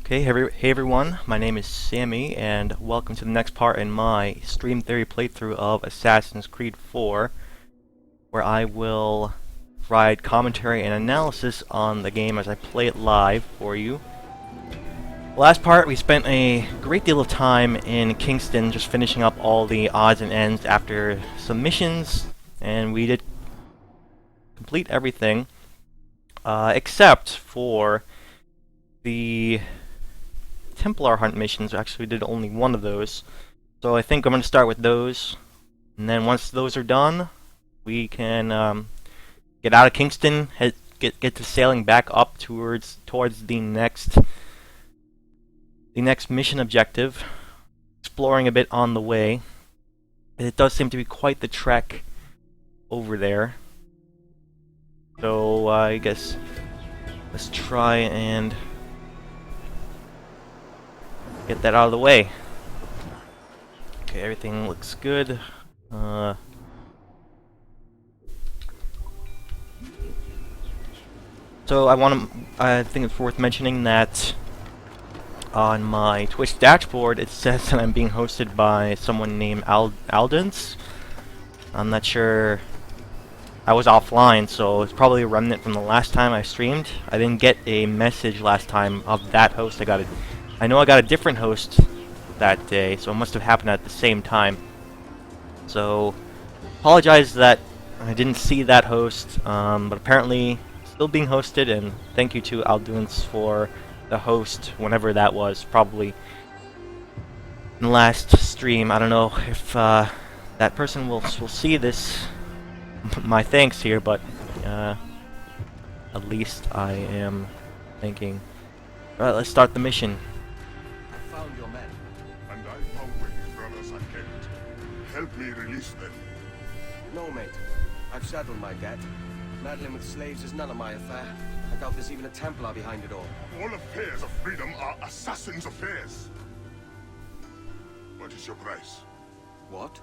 Okay, hey everyone, my name is Sammy, and welcome to the next part in my stream theory playthrough of Assassin's Creed 4, where I will provide commentary and analysis on the game as I play it live for you. Last part, we spent a great deal of time in Kingston just finishing up all the odds and ends after some missions, and we did complete everything, except for the Templar hunt missions. Actually, we did only one of those. So I think I'm going to start with those. And then once those are done, we can get out of Kingston, get to sailing back up towards the next mission objective, exploring a bit on the way. It does seem to be quite the trek over there. So I guess let's try and get that out of the way. Okay, everything looks good. So I think it's worth mentioning that on my Twitch dashboard it says that I'm being hosted by someone named Aldens. I'm not sure. I was offline, so it's probably a remnant from the last time I streamed. I didn't get a message last time of that host. I know I got a different host that day, so it must have happened at the same time. So, apologize that I didn't see that host, but apparently still being hosted, and thank you to Alduins for the host, whenever that was, probably in the last stream. I don't know if that person will see this, my thanks here, but at least I am thanking. Alright, let's start the mission. Found your men. And I found where his brothers are kept. Help me release them. No, mate. I've settled my debt. Meddling with slaves is none of my affair. I doubt there's even a Templar behind it all. All affairs of freedom are assassins' affairs. What is your price? What?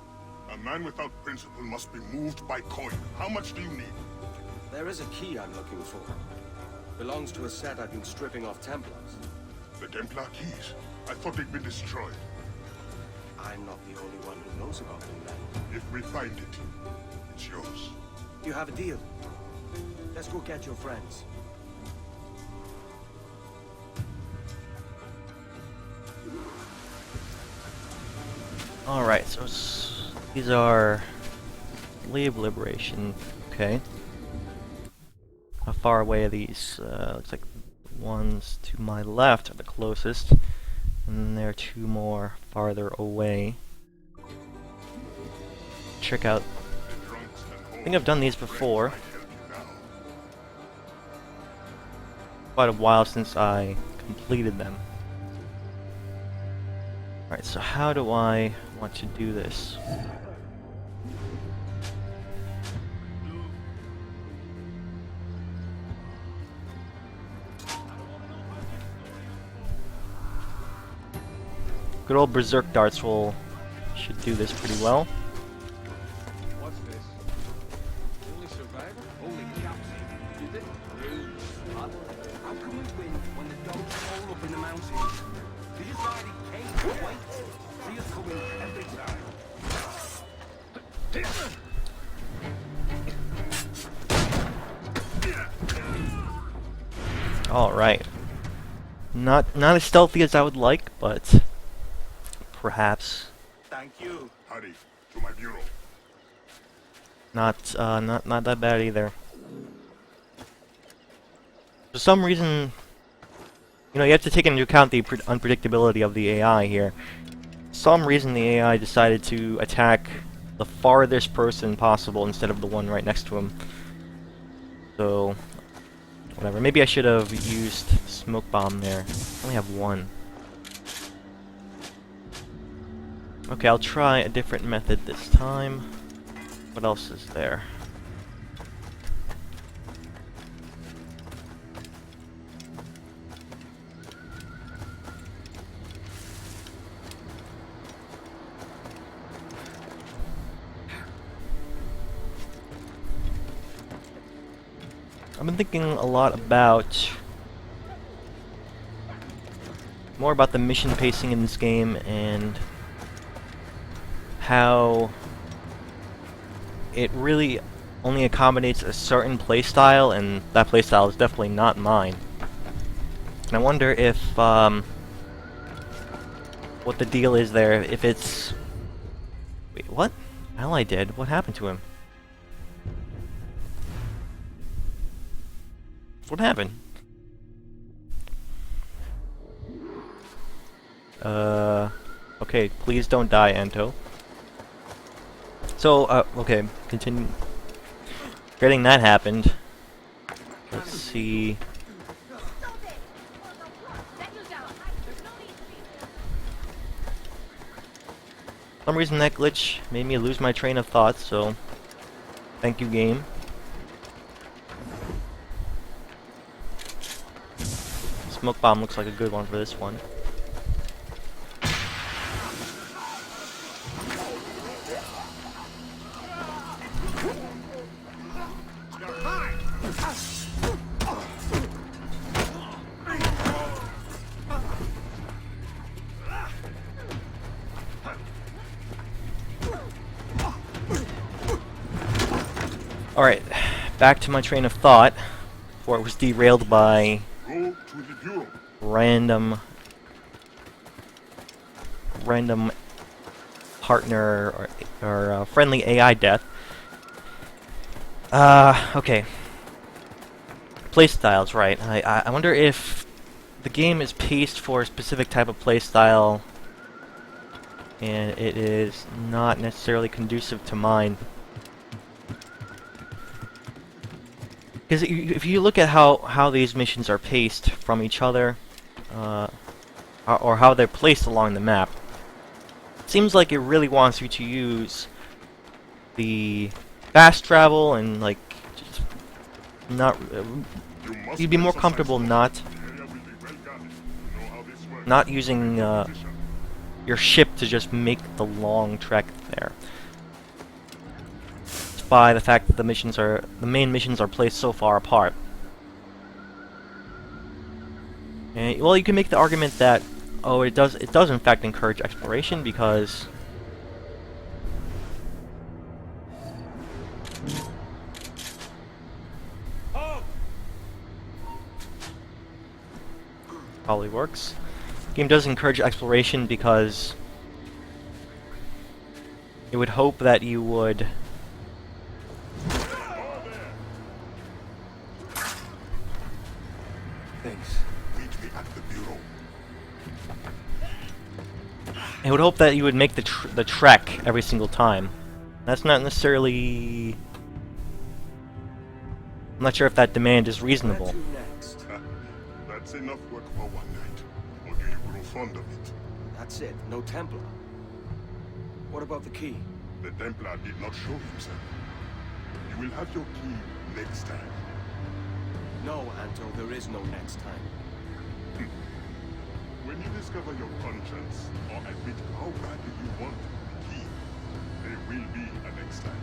A man without principle must be moved by coin. How much do you need? There is a key I'm looking for. Belongs to a set I've been stripping off Templars. The Templar keys? I thought they'd been destroyed. I'm not the only one who knows about them then. If we find it, it's yours. You have a deal. Let's go get your friends. Alright, so these are slave liberation. Okay. How far away are these? Looks like the ones to my left are the closest, and then there are two more farther away. Check out. I think I've done these before. Quite a while since I completed them. Alright, so how do I want to do this? Good old berserk darts should do this pretty well. What's this? Only survivor? Only captain. You did ruse. What? How can we win when the dogs all up in the mountains? These riding can't wait. See us coming every time. Alright. Not as stealthy as I would like, but perhaps Thank you. Hurry, to my bureau. not that bad either. For some reason, you have to take into account the unpredictability of the AI here. For some reason the AI decided to attack the farthest person possible instead of the one right next to him. So, whatever. Maybe I should have used smoke bomb there. I only have one. Okay, I'll try a different method this time. What else is there? I've been thinking a lot about more about the mission pacing in this game and how it really only accommodates a certain playstyle, and that playstyle is definitely not mine. And I wonder if, what the deal is there, if it's... Wait, what? Ally did? What happened to him? What happened? Okay, please don't die, Antó. So, okay, continue. Getting that happened. Let's see. For some reason that glitch made me lose my train of thought, so thank you, game. Smoke bomb looks like a good one for this one. Alright, back to my train of thought, before it was derailed by Go to the bureau. random partner or friendly AI death. Okay. Playstyles, right. I wonder if the game is paced for a specific type of playstyle and it is not necessarily conducive to mine. Because if you look at how these missions are paced from each other, or how they're placed along the map, it seems like it really wants you to use the fast travel and like just not. You'd be more comfortable not using your ship to just make the long trek there. By the fact that the main missions are placed so far apart. And, well, you can make the argument that it does in fact encourage exploration because probably works. The game does encourage exploration because it would hope that you would I would hope that you would make the trek every single time. That's not necessarily... I'm not sure if that demand is reasonable. That's enough work for one night. Or do you grow fond of it? That's it. No Templar. What about the key? The Templar did not show himself. You will have your key next time. No, Antó, there is no next time. When you discover your conscience, or admit how badly you want the key, there will be a next time.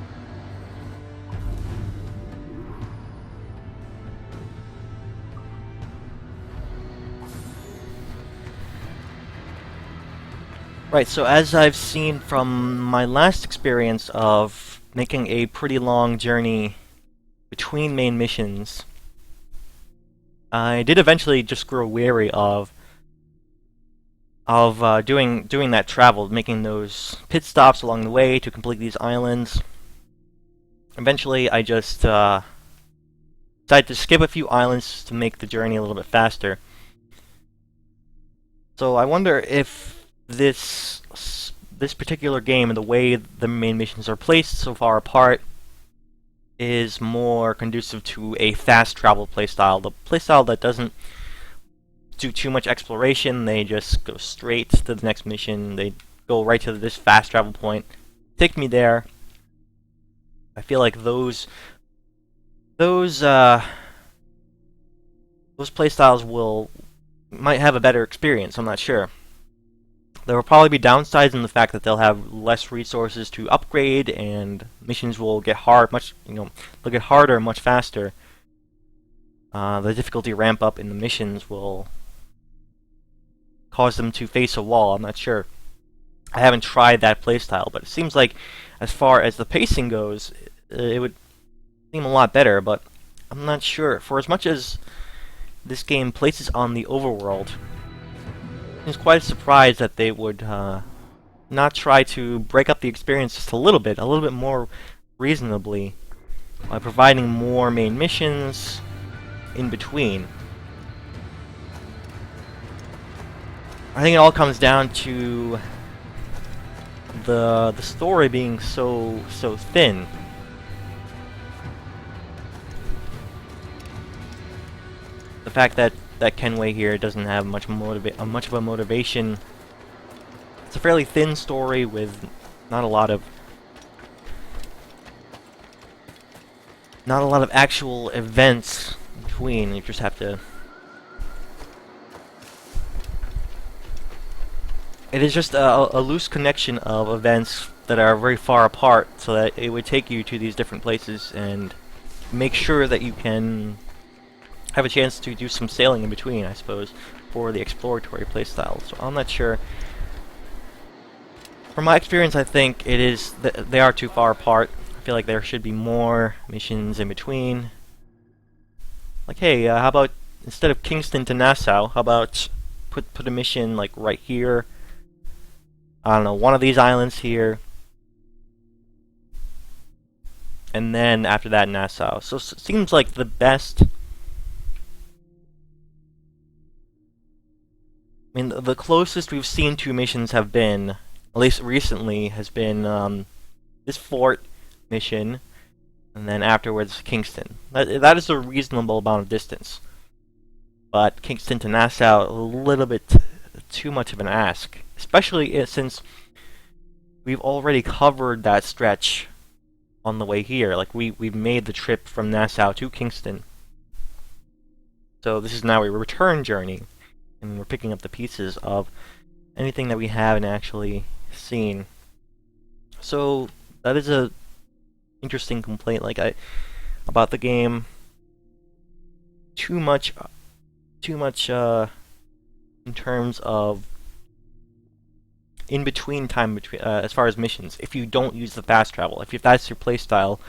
Right, so as I've seen from my last experience of making a pretty long journey between main missions, I did eventually just grow weary of doing that travel, making those pit stops along the way to complete these islands. Eventually, I just decided to skip a few islands to make the journey a little bit faster. So I wonder if this particular game and the way the main missions are placed so far apart is more conducive to a fast travel playstyle, the playstyle that doesn't do too much exploration. They just go straight to the next mission. They go right to this fast travel point, take me there. I feel like those playstyles might have a better experience. I'm not sure. There will probably be downsides in the fact that they'll have less resources to upgrade, and missions will get they'll get harder much faster. The difficulty ramp up in the missions will cause them to face a wall. I'm not sure. I haven't tried that playstyle, but it seems like as far as the pacing goes, it would seem a lot better, but I'm not sure. For as much as this game places on the overworld, I was quite surprised that they would not try to break up the experience just a little bit more reasonably, by providing more main missions in between. I think it all comes down to the story being so thin. The fact that Kenway here doesn't have much of a motivation. It's a fairly thin story with not a lot of actual events between. You just have to. It is just a loose connection of events that are very far apart, so that it would take you to these different places and make sure that you can have a chance to do some sailing in between, I suppose, for the exploratory playstyle. So I'm not sure. From my experience, I think it is they are too far apart. I feel like there should be more missions in between. Like, hey, how about instead of Kingston to Nassau, how about put a mission like right here? I don't know, one of these islands here, and then after that Nassau. So it seems like the best. I mean, the closest we've seen to missions have been, at least recently, has been this fort mission, and then afterwards Kingston. That is a reasonable amount of distance. But Kingston to Nassau, a little bit too much of an ask. Especially since we've already covered that stretch on the way here. Like, we've made the trip from Nassau to Kingston. So this is now a return journey. And we're picking up the pieces of anything that we haven't actually seen. So that is a interesting complaint. Like, about the game. Too much in terms of in between time between as far as missions. If you don't use the fast travel, if that's your playstyle,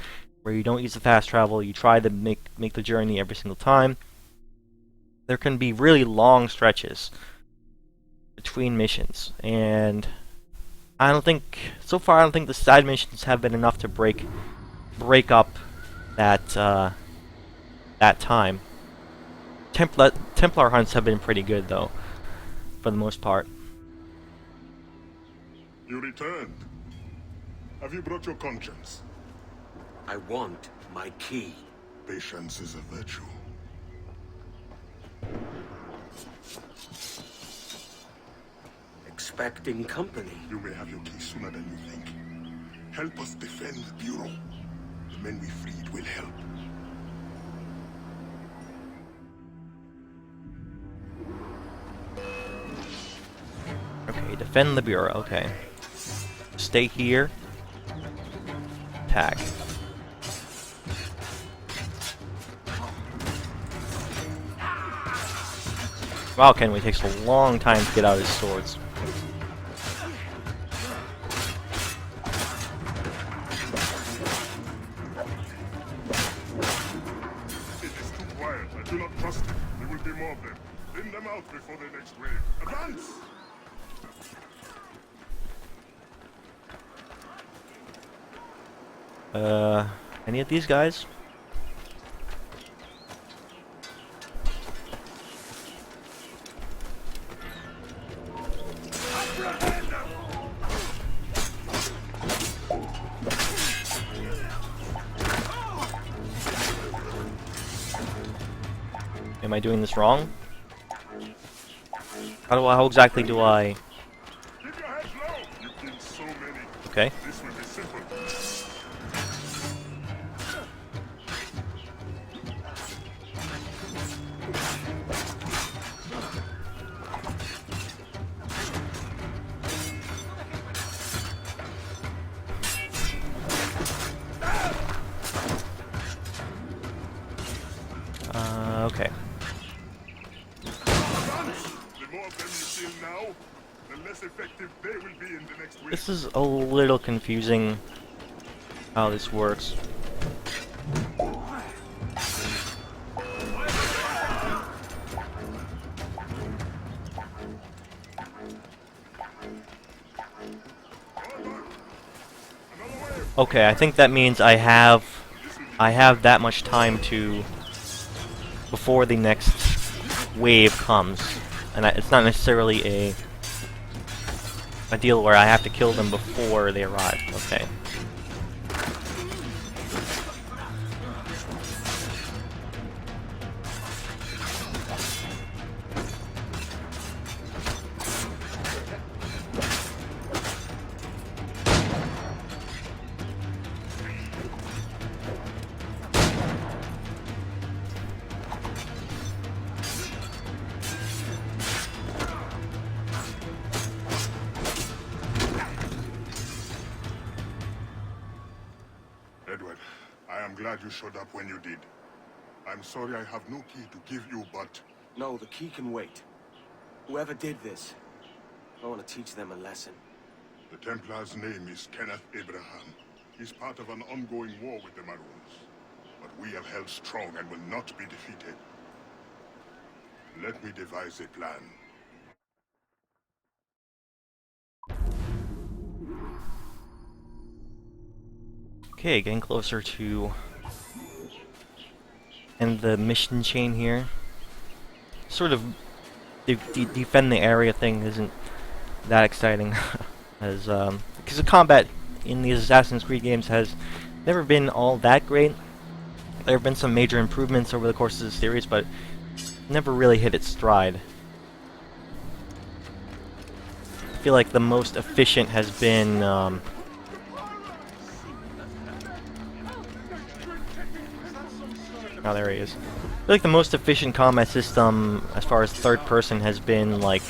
where you don't use the fast travel, you try to make the journey every single time, there can be really long stretches between missions, and I don't think the side missions have been enough to break up that time. Templar hunts have been pretty good though, for the most part. You returned. Have you brought your conscience? I want my key. Patience is a virtue. Expecting company. You may have your key sooner than you think. Help us defend the Bureau. The men we freed will help. Okay, defend the Bureau, okay. Stay here. Attack. Wow, Kenway takes a long time to get out his swords. It is too quiet. I do not trust them. There will be more of them. Thin them out before the next wave. Advance! Any of these guys? Am I doing this wrong? How exactly do I? Keep your heads low! You killed so many. Okay. This will be simple. Okay. The more of them you see, skill now, the less effective they will be in the next wave. This is a little confusing how this works. Okay, I think that means I have that much time to before the next wave comes, and it's not necessarily a deal where I have to kill them before they arrive. Okay. Edward, I am glad you showed up when you did. I'm sorry I have no key to give you, but... No, the key can wait. Whoever did this, I want to teach them a lesson. The Templar's name is Kenneth Abraham. He's part of an ongoing war with the Maroons. But we have held strong and will not be defeated. Let me devise a plan. Okay, getting closer to end the mission chain here. Sort of defend the area thing isn't that exciting, as because the combat in these Assassin's Creed games has never been all that great. There have been some major improvements over the course of the series, but never really hit its stride. I feel like the most efficient has been oh, there he is. I feel like the most efficient combat system, as far as third person, has been like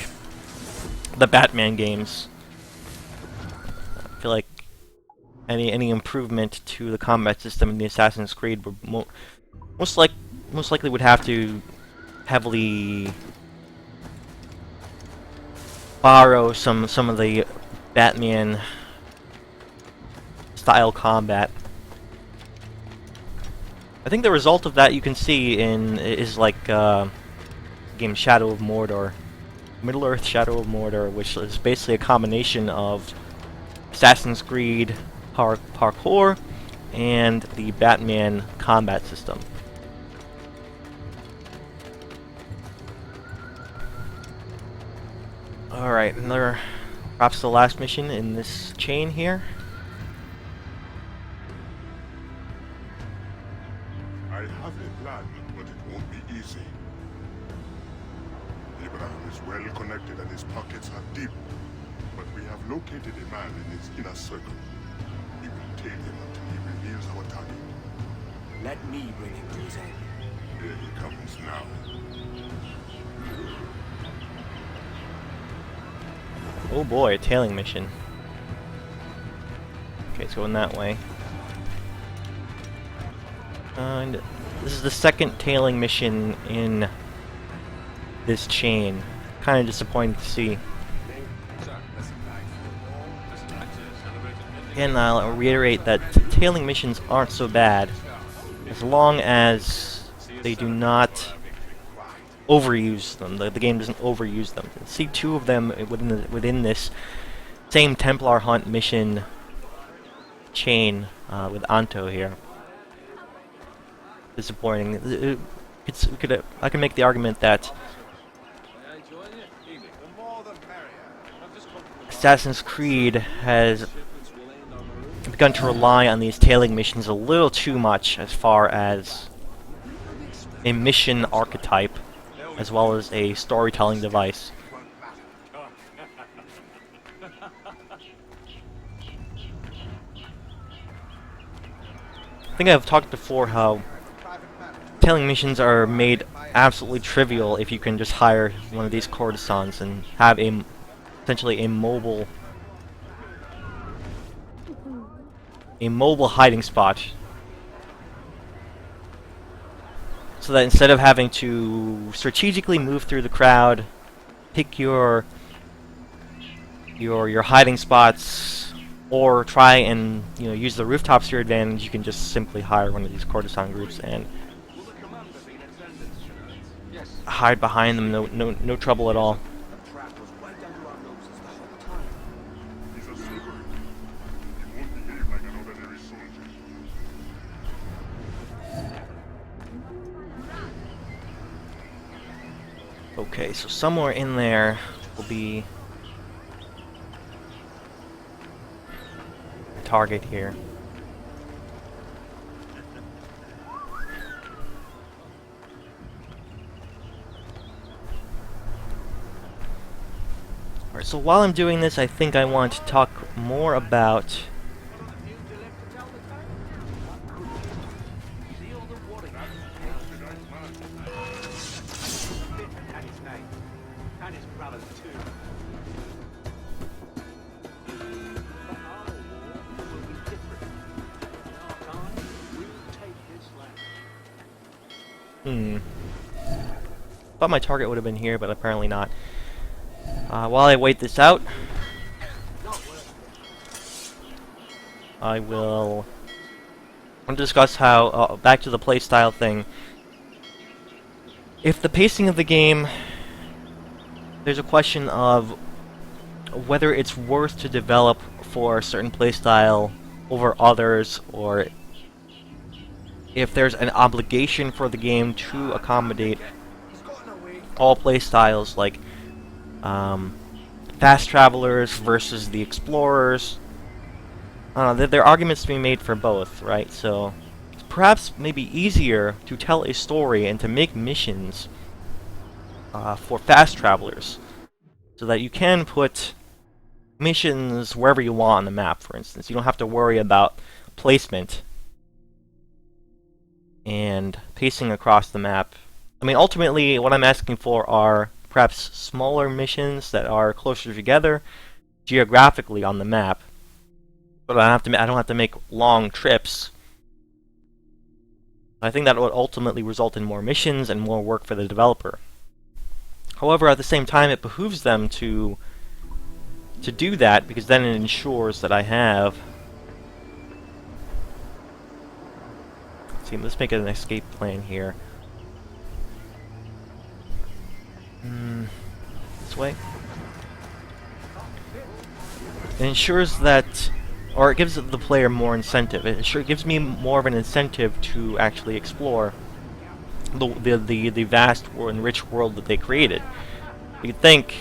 the Batman games. I feel like any improvement to the combat system in the Assassin's Creed would most likely would have to heavily borrow some of the Batman style combat. I think the result of that you can see is like game Shadow of Mordor, Middle-earth Shadow of Mordor, which is basically a combination of Assassin's Creed parkour and the Batman combat system. Alright, perhaps the last mission in this chain here. I have a plan, but it won't be easy. Abraham is well connected and his pockets are deep. But we have located a man in his inner circle. We will take him until he reveals our target. Let me bring him to his end. Here he comes now. Oh boy, a tailing mission. Okay, it's going that way. And this is the second tailing mission in this chain. Kind of disappointing to see. Again, I'll reiterate that tailing missions aren't so bad, as long as they do not overuse them. The game doesn't overuse them. See two of them within this same Templar hunt mission chain with Antó here. Disappointing. I can make the argument that Assassin's Creed has begun to rely on these tailing missions a little too much as far as a mission archetype, as well as a storytelling device. I think I've talked before how tailing missions are made absolutely trivial if you can just hire one of these courtesans and have essentially a mobile hiding spot, so that instead of having to strategically move through the crowd, pick your your hiding spots, or try and use the rooftops to your advantage, you can just simply hire one of these courtesan groups and Will the commander be in attendance? Yes. hide behind them. No trouble at all. The trap was right under our noses the whole time. He's a slippery. He won't behave like an ordinary soldier. Okay, so somewhere in there will be a target here. Alright, so while I'm doing this, I think I want to talk more about thought my target would have been here, but apparently not. While I wait this out, I want to discuss how, back to the playstyle thing. If the pacing of the game, there's a question of whether it's worth to develop for a certain playstyle over others, or if there's an obligation for the game to accommodate all playstyles, like fast travelers versus the explorers. I don't know, there are arguments to be made for both, right? So it's perhaps maybe easier to tell a story and to make missions for fast travelers, so that you can put missions wherever you want on the map, for instance. You don't have to worry about placement and pacing across the map. I mean, ultimately, what I'm asking for are perhaps smaller missions that are closer together geographically on the map, but I don't have to make long trips. I think that would ultimately result in more missions and more work for the developer. However, at the same time, it behooves them to do that, because then it ensures that I have... Let's see, let's make an escape plan here. This way. It ensures that, or it gives the player more incentive. It gives me more of an incentive to actually explore the vast and rich world that they created. You'd think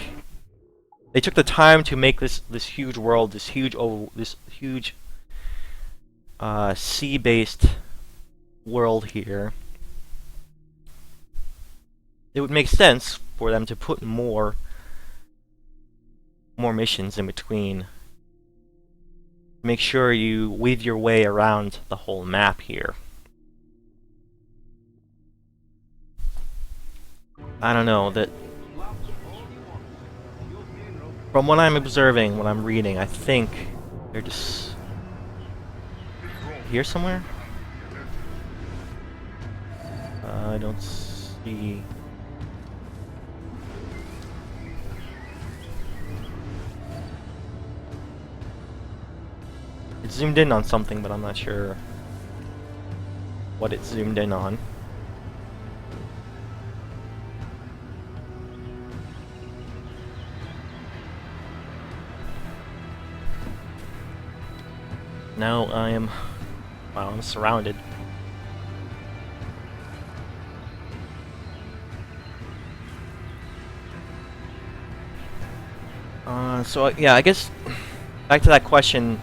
they took the time to make this huge world, this huge sea-based world here. It would make sense for them to put more missions in between. Make sure you weave your way around the whole map here. I don't know, that from what I'm observing, what I'm reading, I think they're just here somewhere? I don't see... It zoomed in on something, but I'm not sure what it zoomed in on. Now I am... Wow, I'm surrounded. So yeah, I guess back to that question,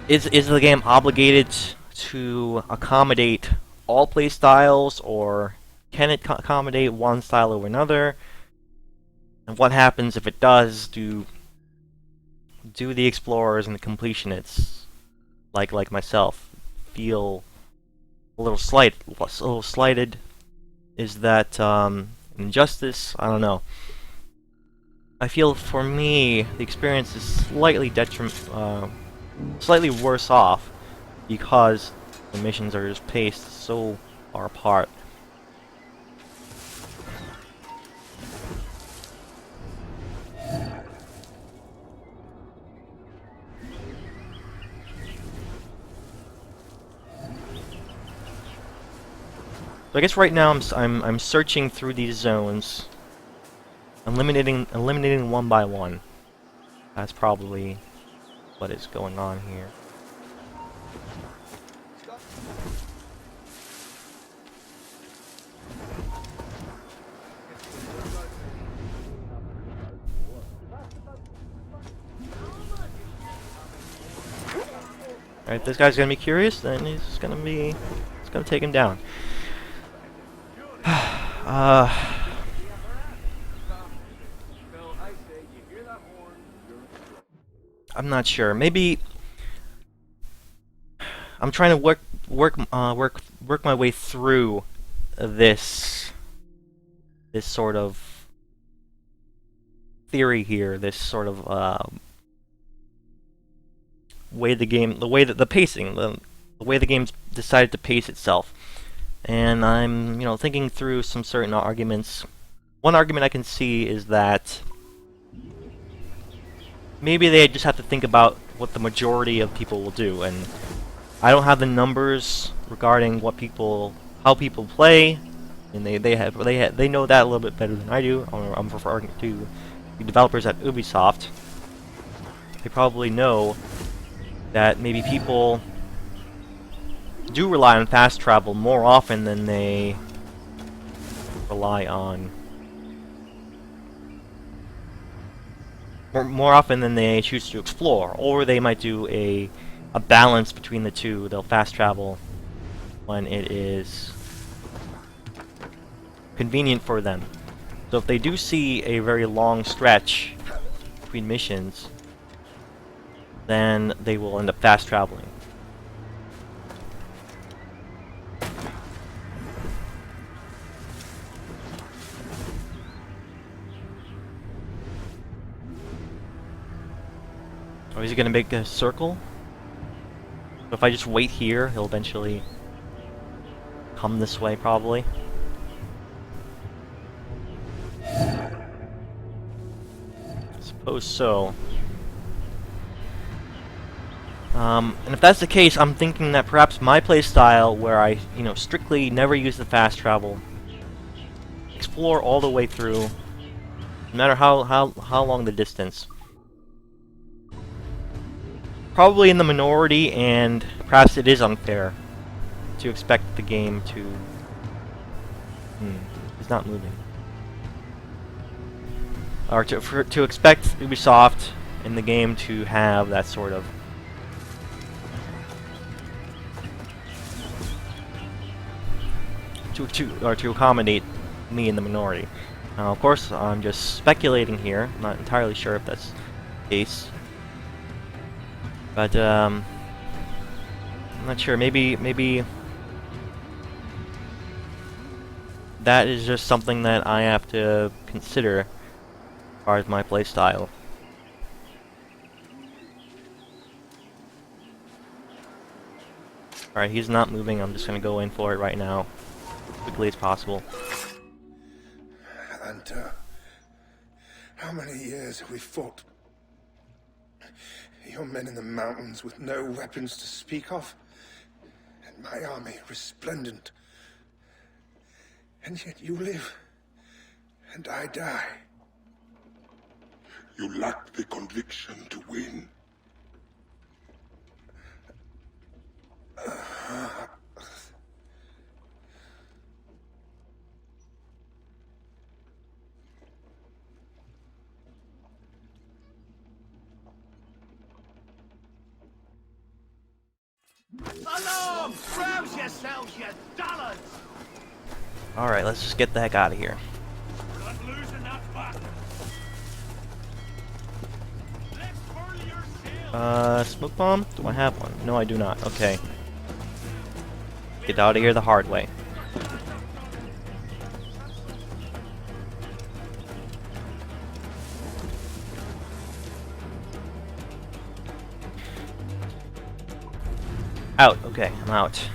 is the game obligated to accommodate all play styles, or can it accommodate one style over another? And what happens if it does? Do the explorers and the completionists, like myself, feel a little slighted? Is that injustice? I don't know. I feel for me the experience is slightly slightly worse off, because the missions are just paced so far apart. So I guess right now I'm searching through these zones, eliminating one by one. That's probably what is going on here. Alright, this guy's gonna be curious, then it's gonna take him down. I'm not sure. Maybe I'm trying to work my way through this sort of theory here. This sort of way the pacing, the way the game's decided to pace itself. And I'm, thinking through some certain arguments. One argument I can see is that maybe they just have to think about what the majority of people will do, and I don't have the numbers regarding how people play, and they know that a little bit better than I do. I'm referring to the developers at Ubisoft. They probably know that maybe people do rely on fast travel more often than they rely on more often than they choose to explore, or they might do a balance between the two. They'll fast travel when it is convenient for them. So if they do see a very long stretch between missions, then they will end up fast traveling. Oh, is he gonna make a circle? So if I just wait here, he'll eventually come this way, probably. Suppose so. And if that's the case, I'm thinking that perhaps my playstyle, where I, strictly never use the fast travel, explore all the way through, no matter how long the distance. Probably in the minority, and perhaps it is unfair to expect the game to... it's not moving. Or to expect Ubisoft in the game to have that sort of... to accommodate me in the minority. Now, of course, I'm just speculating here. I'm not entirely sure if that's the case. But, I'm not sure. Maybe that is just something that I have to consider as far as my playstyle. Alright, he's not moving. I'm just gonna go in for it right now, as quickly as possible. Antó, how many years have we fought? Your men in the mountains with no weapons to speak of, and my army resplendent. And yet you live, and I die. You lack the conviction to win. Alarm! Rouse yourselves, you dullards! Alright, let's just get the heck out of here. Not losing that back. Let's furl yourselves. Smoke bomb? Do I have one? No, I do not. Okay. Get out of here the hard way. Out. Okay, I'm out.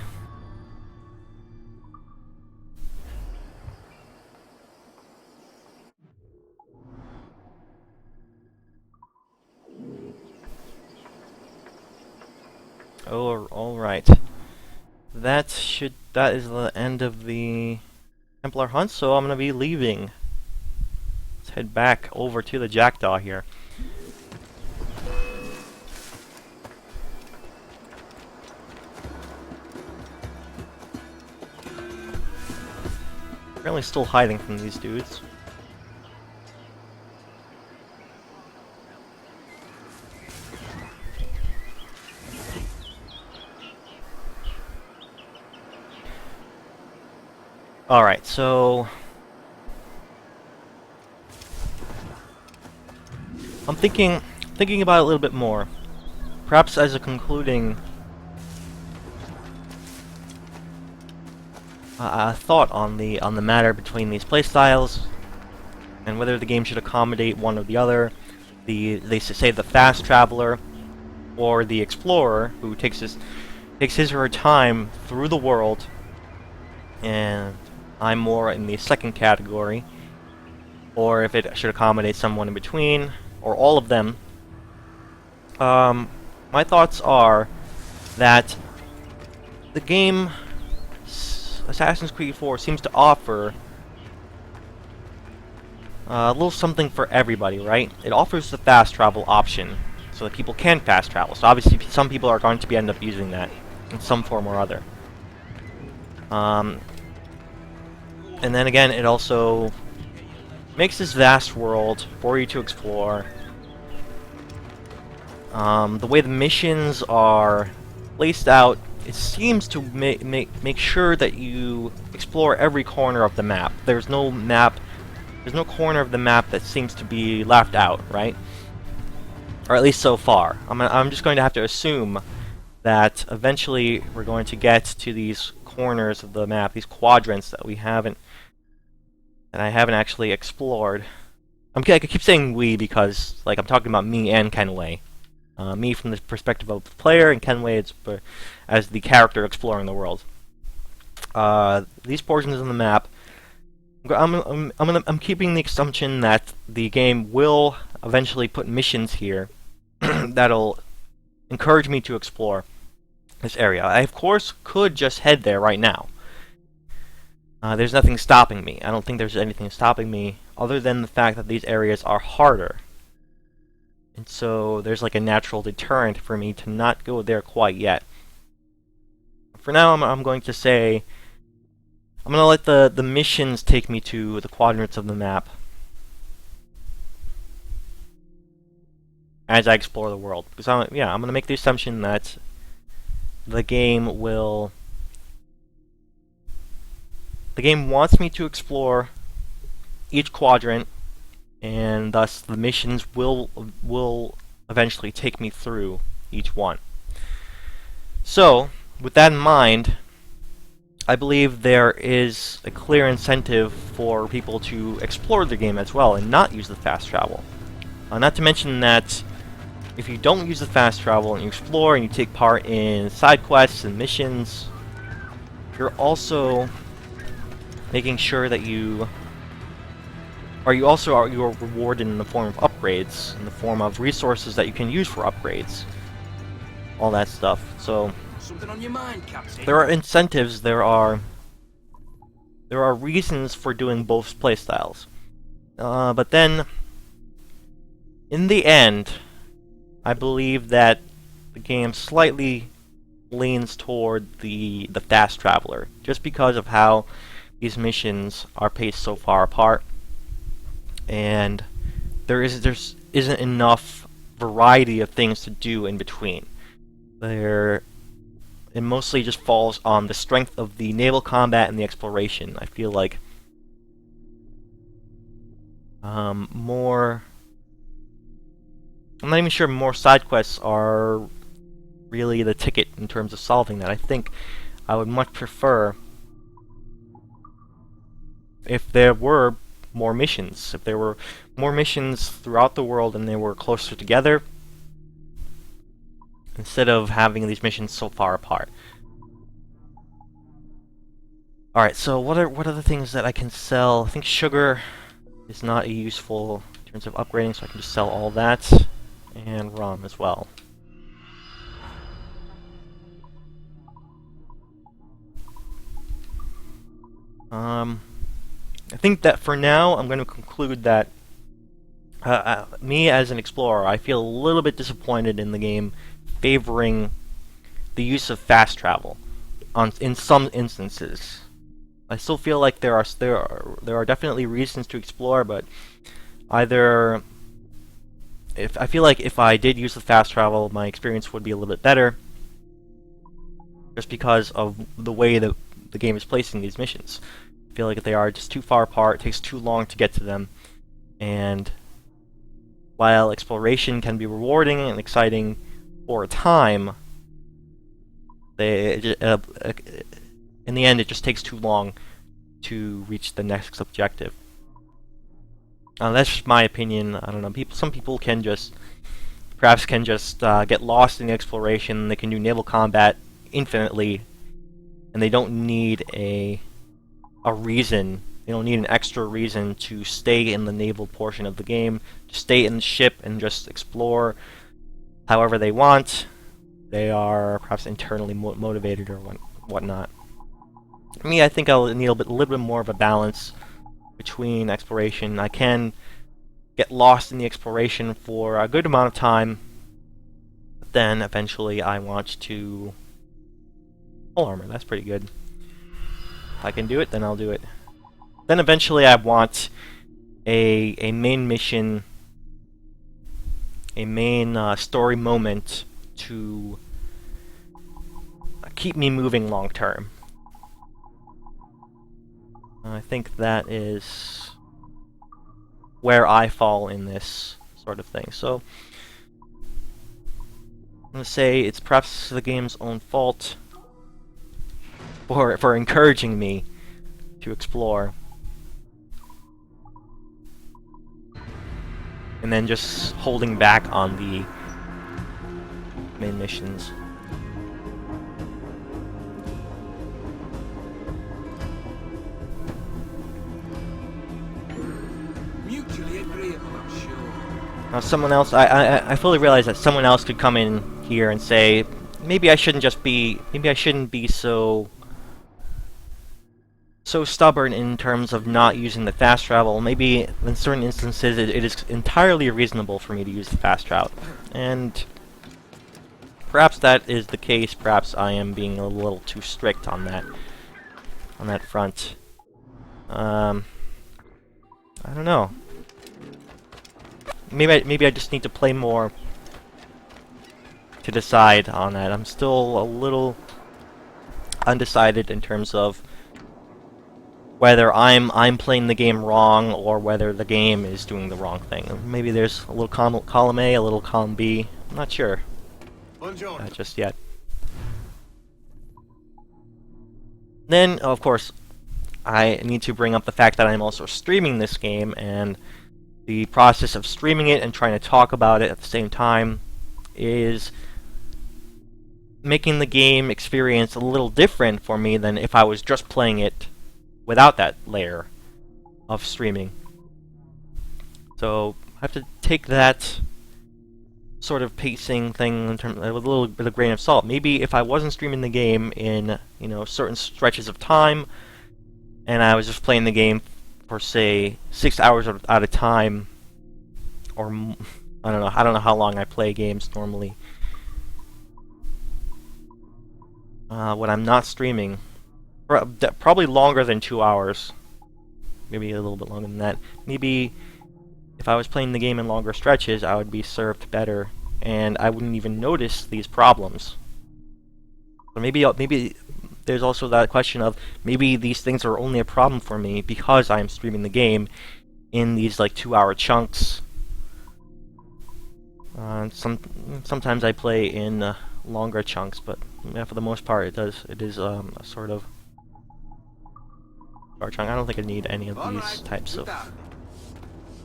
Oh, all right. that is the end of the Templar hunt, so I'm gonna be leaving. Let's head back over to the Jackdaw here. Apparently still hiding from these dudes. Alright, so I'm thinking about it a little bit more. Perhaps as a concluding thought on the matter between these playstyles and whether the game should accommodate one or the other. They say the fast traveler or the explorer who takes his or her time through the world, and I'm more in the second category, or if it should accommodate someone in between, or all of them. My thoughts are that the game Assassin's Creed 4 seems to offer a little something for everybody, right? It offers the fast travel option, so that people can fast travel. So obviously some people are going to end up using that in some form or other. And then again, it also makes this vast world for you to explore. The way the missions are placed out, it seems to make sure that you explore every corner of the map. There's no corner of the map that seems to be left out, right? Or at least so far. I'm just going to have to assume that eventually we're going to get to these corners of the map, these quadrants that I haven't actually explored. I keep saying we because, like, I'm talking about me and Kenway. Me from the perspective of the player, and Kenway as the character exploring the world. These portions of the map, I'm keeping the assumption that the game will eventually put missions here that'll encourage me to explore this area. I, of course, could just head there right now. There's nothing stopping me. I don't think there's anything stopping me other than the fact that these areas are harder. And so there's like a natural deterrent for me to not go there quite yet. For now, I'm going to say I'm going to let the missions take me to the quadrants of the map as I explore the world. Because I'm going to make the assumption that the game wants me to explore each quadrant, and thus the missions will eventually take me through each one. So, with that in mind, I believe there is a clear incentive for people to explore the game as well and not use the fast travel. Not to mention that if you don't use the fast travel and you explore and you take part in side quests and missions, you're also making sure that you are rewarded in the form of upgrades, in the form of resources that you can use for upgrades, all that stuff. So Something on your mind, Captain? there are incentives, there are reasons for doing both playstyles. But then, in the end, I believe that the game slightly leans toward the fast traveler, just because of how these missions are paced so far apart, and there isn't enough variety of things to do in between. It mostly just falls on the strength of the naval combat and the exploration. I feel like I'm not even sure more side quests are really the ticket in terms of solving that. I think I would much prefer if there were more missions. If there were more missions throughout the world and they were closer together, instead of having these missions so far apart. Alright, so what are the things that I can sell? I think sugar is not useful in terms of upgrading, so I can just sell all that, and rum as well. I think that for now, I'm going to conclude that me as an explorer, I feel a little bit disappointed in the game favoring the use of fast travel in some instances. I still feel like there are definitely reasons to explore, but either I feel like if I did use the fast travel, my experience would be a little bit better, just because of the way that the game is placing these missions. I feel like they are just too far apart, it takes too long to get to them, and while exploration can be rewarding and exciting for a time, in the end it just takes too long to reach the next objective. That's just my opinion. I don't know. Some people can just get lost in the exploration. They can do naval combat infinitely, and they don't need a reason. They don't need an extra reason to stay in the naval portion of the game. Just stay in the ship and just explore however they want. They are perhaps internally motivated or whatnot. Me, I think I'll need a little bit more of a balance between exploration. I can get lost in the exploration for a good amount of time, but then eventually I want to full armor. That's pretty good. If I can do it, then I'll do it. Then eventually I want a main mission, a main story moment to keep me moving long term. I think that is where I fall in this sort of thing. So I'm going to say it's perhaps the game's own fault for encouraging me to explore, and then just holding back on the main missions. Mutually agreeable, I'm sure. Now someone else, I fully realize that someone else could come in here and say, maybe I shouldn't be so stubborn in terms of not using the fast travel. Maybe in certain instances it is entirely reasonable for me to use the fast travel. And perhaps that is the case, perhaps I am being a little too strict on that front. I don't know. Maybe I just need to play more to decide on that. I'm still a little undecided in terms of whether I'm playing the game wrong or whether the game is doing the wrong thing. Maybe there's a little column A, a little column B. I'm not sure just yet. Then, of course, I need to bring up the fact that I'm also streaming this game, and the process of streaming it and trying to talk about it at the same time is making the game experience a little different for me than if I was just playing it without that layer of streaming. So I have to take that sort of pacing thing with a little bit of grain of salt. Maybe if I wasn't streaming the game in, certain stretches of time, and I was just playing the game for, say, 6 hours at a time, or I don't know how long I play games normally. When I'm not streaming, probably longer than 2 hours, maybe a little bit longer than that. Maybe if I was playing the game in longer stretches, I would be served better, and I wouldn't even notice these problems. But maybe there's also that question of maybe these things are only a problem for me because I'm streaming the game in these 2-hour chunks. Sometimes I play in longer chunks, but for the most part, it is a sort of short chunk. I don't think I need any of these types of.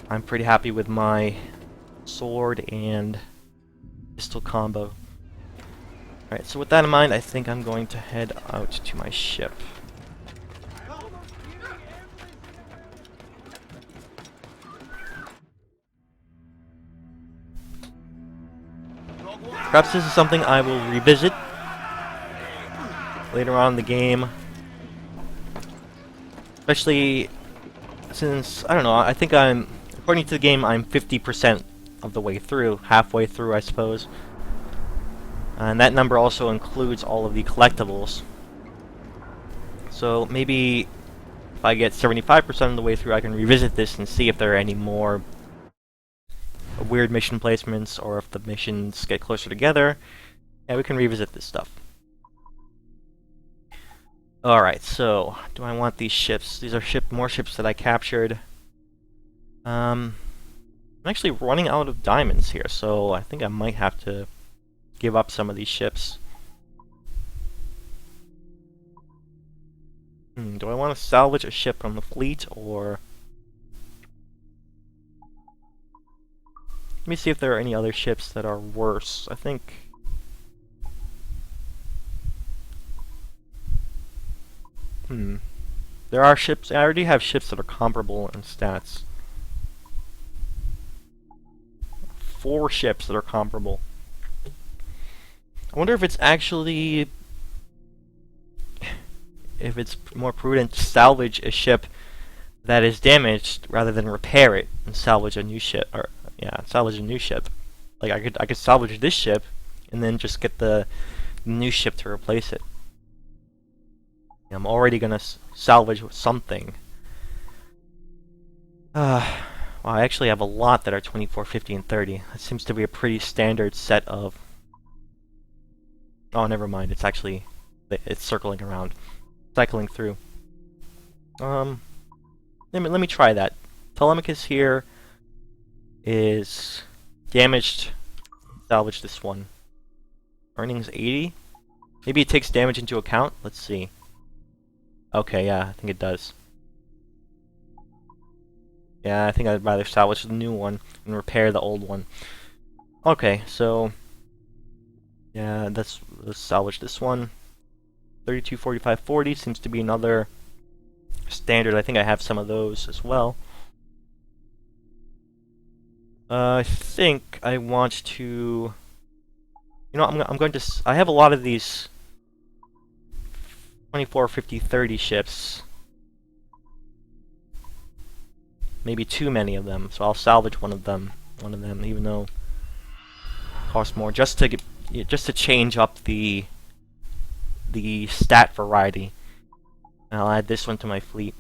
I'm pretty happy with my sword and pistol combo. Alright, so with that in mind, I think I'm going to head out to my ship. Perhaps this is something I will revisit later on in the game. Especially since, I don't know, I think I'm, according to the game, I'm 50% of the way through, halfway through, I suppose. And that number also includes all of the collectibles. So maybe if I get 75% of the way through, I can revisit this and see if there are any more weird mission placements, or if the missions get closer together. Yeah, we can revisit this stuff. Alright, so, do I want these ships? These are more ships that I captured. I'm actually running out of diamonds here, so I think I might have to give up some of these ships. Do I want to salvage a ship from the fleet, or... Let me see if there are any other ships that are worse. I think... There are ships... I already have ships that are comparable in stats. 4 ships that are comparable. I wonder if it's actually... if it's more prudent to salvage a ship that is damaged rather than repair it and salvage a new ship. Or yeah, salvage a new ship. Like I could salvage this ship and then just get the new ship to replace it. I'm already gonna salvage something. Well, I actually have a lot that are 24, 50, and 30. That seems to be a pretty standard set of... Oh, never mind. It's actually... it's circling around. Cycling through. Let me try that. Telemachus here is damaged. Salvage this one. Earnings 80? Maybe it takes damage into account? Let's see. Okay, yeah, I think it does. Yeah, I think I'd rather salvage the new one and repair the old one. Okay, so... yeah, let's salvage this one. 32, 45, 40 seems to be another standard. I think I have some of those as well. I think I want to... You know, I'm going to... I have a lot of these 24, 50, 30 ships. Maybe too many of them, so I'll salvage one of them, even though it costs more, just to change up the stat variety. And I'll add this one to my fleet.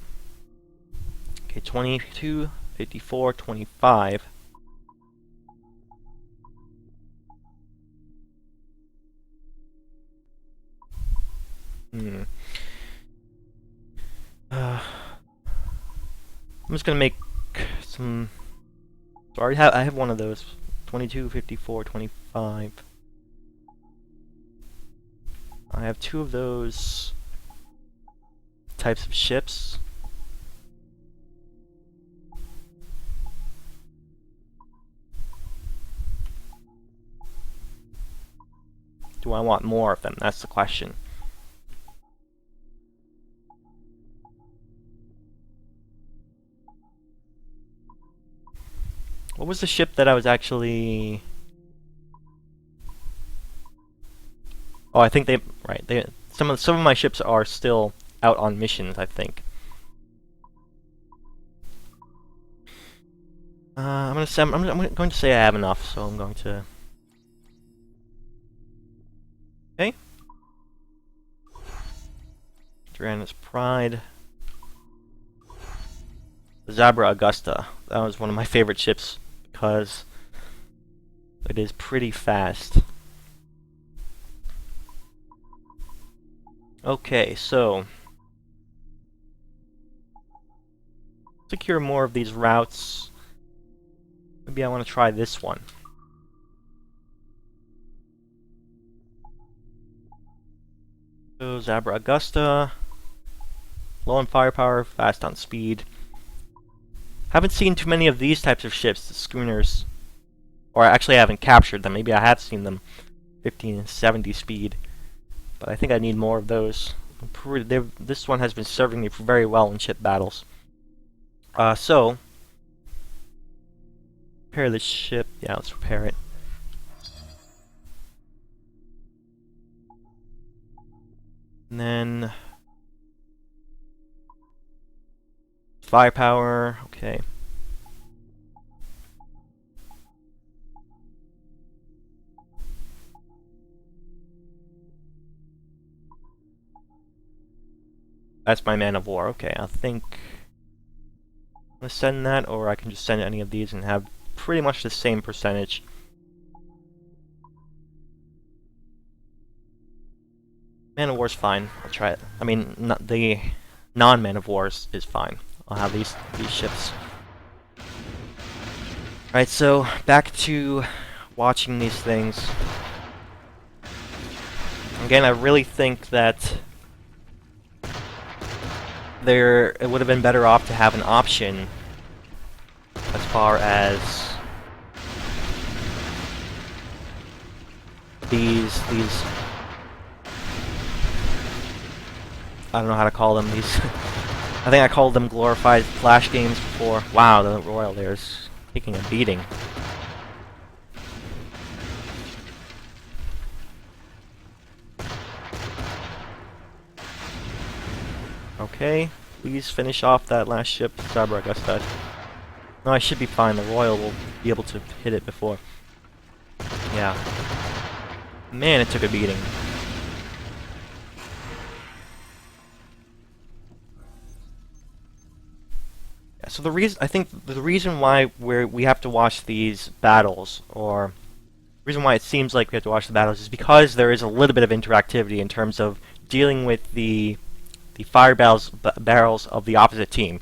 Okay, 22, 54, 25. I'm just gonna make some... So I have one of those. 22, 54, 25. I have 2 of those types of ships. Do I want more of them? That's the question. What was the ship that I was actually... Oh, I think some of my ships are still out on missions, I think. I'm going to say I have enough, so I'm going to... Okay. Tyrannus Pride. Zabra Augusta. That was one of my favorite ships because it is pretty fast. Okay, so secure more of these routes. Maybe I want to try this one. So Zabra Augusta, low on firepower, fast on speed. Haven't seen too many of these types of ships, the schooners, or actually I haven't captured them. Maybe I have seen them, 15 and 70 speed. But I think I need more of those. This one has been serving me very well in ship battles. So, repair this ship. Yeah, let's repair it. And then Firepower, okay. That's my man of war. Okay, I think I'm gonna send that, or I can just send any of these and have pretty much the same percentage. Man of war's fine. I'll try it. I mean, not the non-man of wars is fine. I'll have these ships. Alright, so back to watching these things. Again, I really think that it would have been better off to have an option as far as these I don't know how to call them, these I think I called them glorified flash games before. Wow, the Royal there's taking a beating. Okay, please finish off that last ship, Sabra Augusta. No, I should be fine. The Royal will be able to hit it before. Yeah. Man, it took a beating. Yeah, so I think the reason why we have to watch these battles, or the reason why it seems like we have to watch the battles, is because there is a little bit of interactivity in terms of dealing with the fire barrels of the opposite team.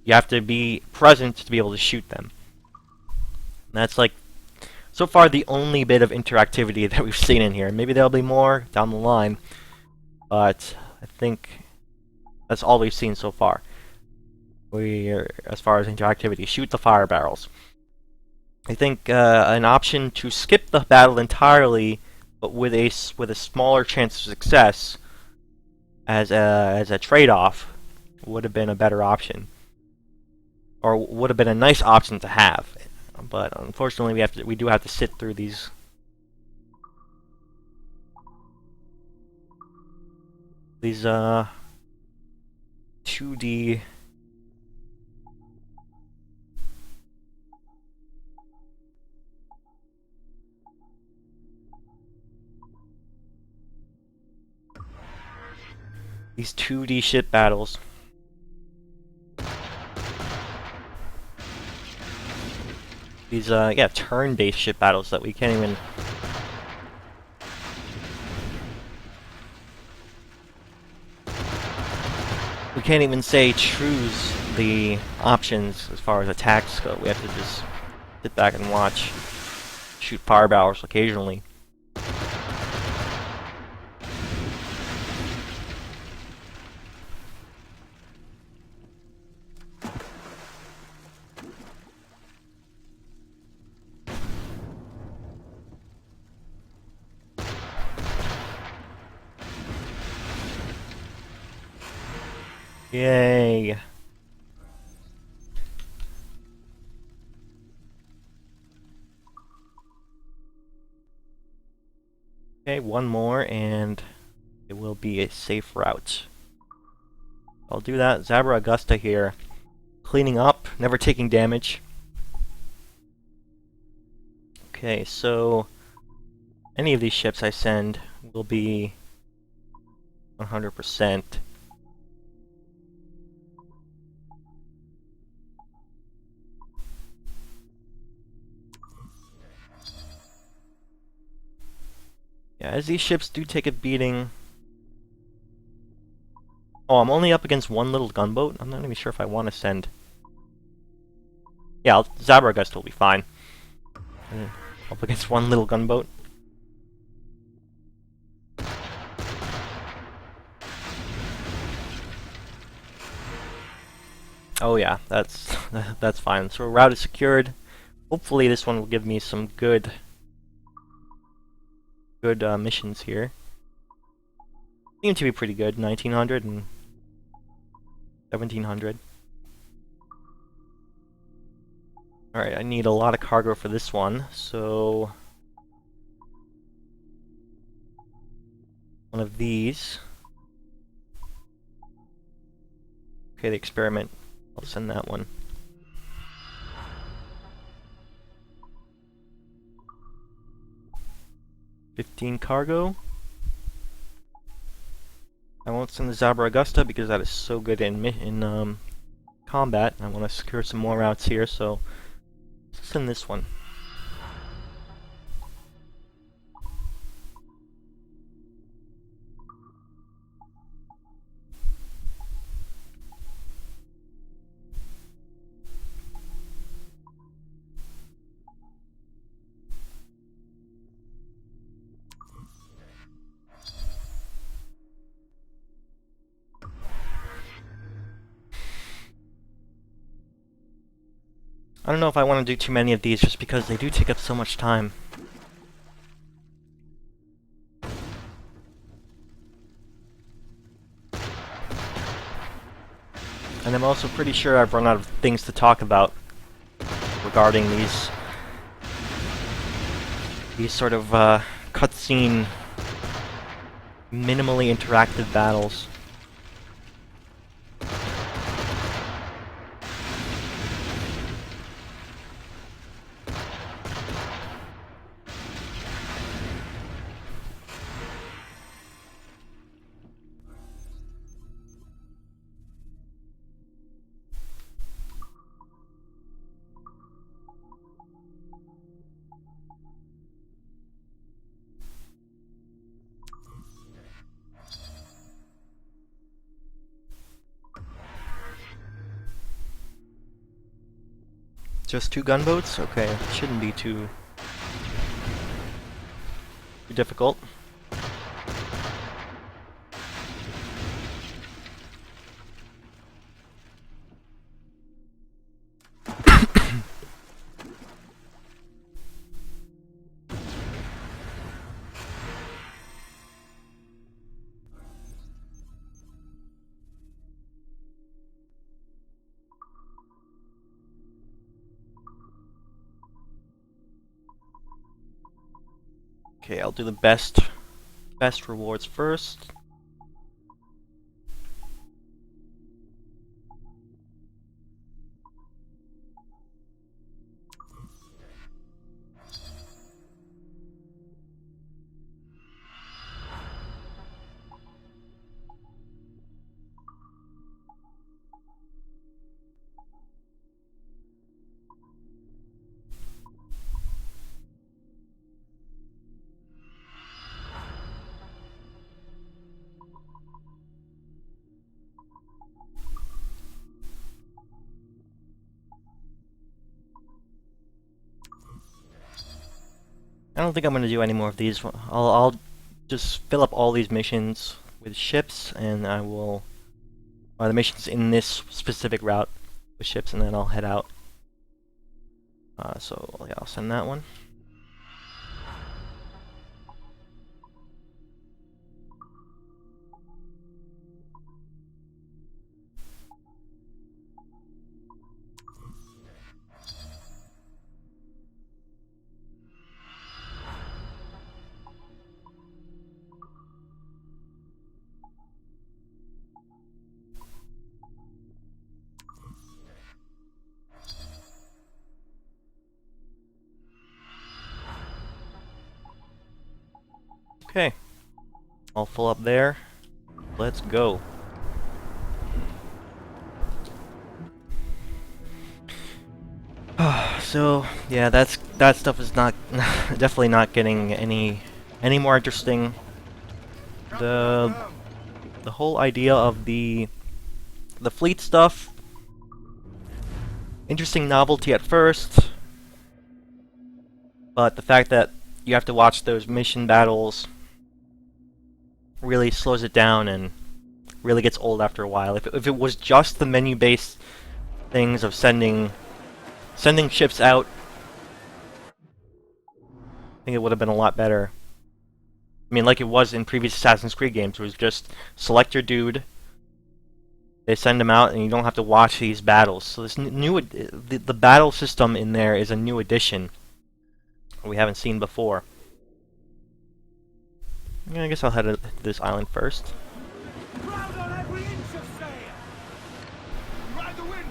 You have to be present to be able to shoot them. And that's like, so far, the only bit of interactivity that we've seen in here. Maybe there'll be more down the line, but I think that's all we've seen so far. As far as interactivity, shoot the fire barrels. I think an option to skip the battle entirely, but with a smaller chance of success, as a trade-off, would have been a better option, or would have been a nice option to have. But unfortunately, we do have to sit through these 2D. These 2D ship battles. These, yeah, turn-based ship battles that we can't even... We can't even say choose the options as far as attacks go. We have to just sit back and watch. Shoot fire barrels occasionally. Yay! Okay, one more and it will be a safe route. I'll do that. Zabra Augusta here. Cleaning up, never taking damage. Okay, so any of these ships I send will be 100%. Yeah, as these ships do take a beating. Oh, I'm only up against one little gunboat? I'm not even sure if I want to send... Yeah, Zabra Augusta will be fine. Up against one little gunboat. Oh yeah, that's fine. So route is secured. Hopefully this one will give me some good missions here. Seem to be pretty good. 1900 and 1700. Alright, I need a lot of cargo for this one, so one of these. Okay, the experiment I'll send that one. $15 cargo. I won't send the Zabra Augusta because that is so good in combat. I want to secure some more routes here, so let's send this one. I don't know if I want to do too many of these just because they do take up so much time. And I'm also pretty sure I've run out of things to talk about regarding these sort of cutscene, minimally interactive battles. Just 2 gunboats? Okay, shouldn't be too difficult. Okay, I'll do the best rewards first. I don't think I'm going to do any more of these. I'll just fill up all these missions with ships, and I will... or the missions in this specific route with ships, and then I'll head out. So, yeah, I'll send that one. Okay, all full up there. Let's go. So yeah, that stuff is not definitely not getting any more interesting. The whole idea of the fleet stuff, interesting novelty at first, but the fact that you have to watch those mission battles really slows it down and really gets old after a while. If it was just the menu-based things of sending ships out, I think it would have been a lot better. I mean, like it was in previous Assassin's Creed games, it was just select your dude, they send him out, and you don't have to watch these battles. So this the battle system in there is a new addition we haven't seen before. I guess I'll head to this island first. Crowd on every inch of sail! Ride the wind!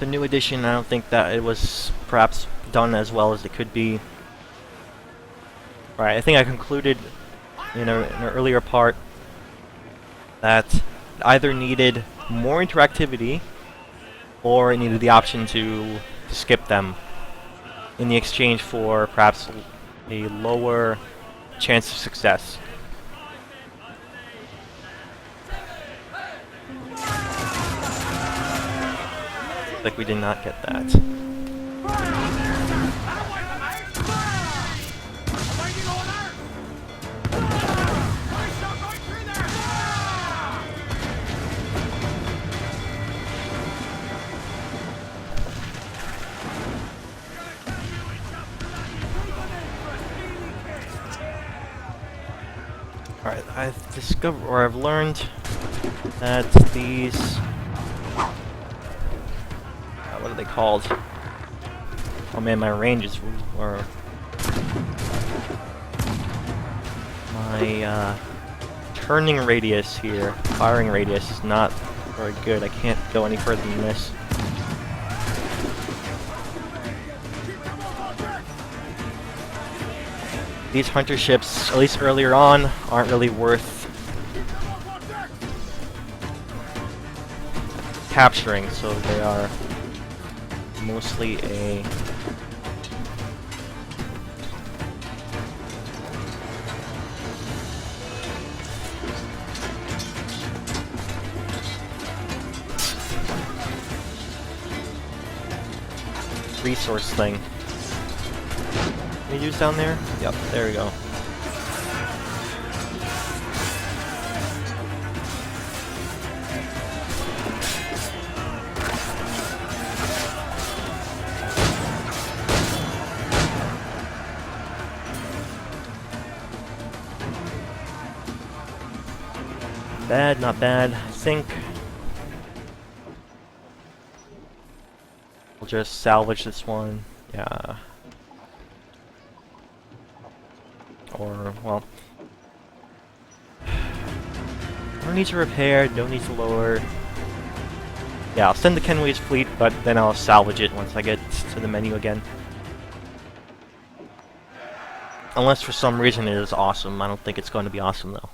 the new edition, I don't think that it was perhaps done as well as it could be. Right, I think I concluded in an earlier part that it either needed more interactivity or it needed the option to skip them in the exchange for perhaps a lower chance of success. Like we did not get that. Alright, I've discovered, or I've learned that these... what are they called? Oh man, my range is... or... my, turning radius here, firing radius, is not very good. I can't go any further than this. These hunter ships, at least earlier on, aren't really worth capturing, so they are mostly a resource thing. Can we use down there? Yep, there we go. Bad, not bad. I think we'll just salvage this one. Yeah. Or, well, don't need to repair, don't need to lower. Yeah, I'll send the Kenway's fleet, but then I'll salvage it once I get to the menu again. Unless for some reason it is awesome. I don't think it's going to be awesome though.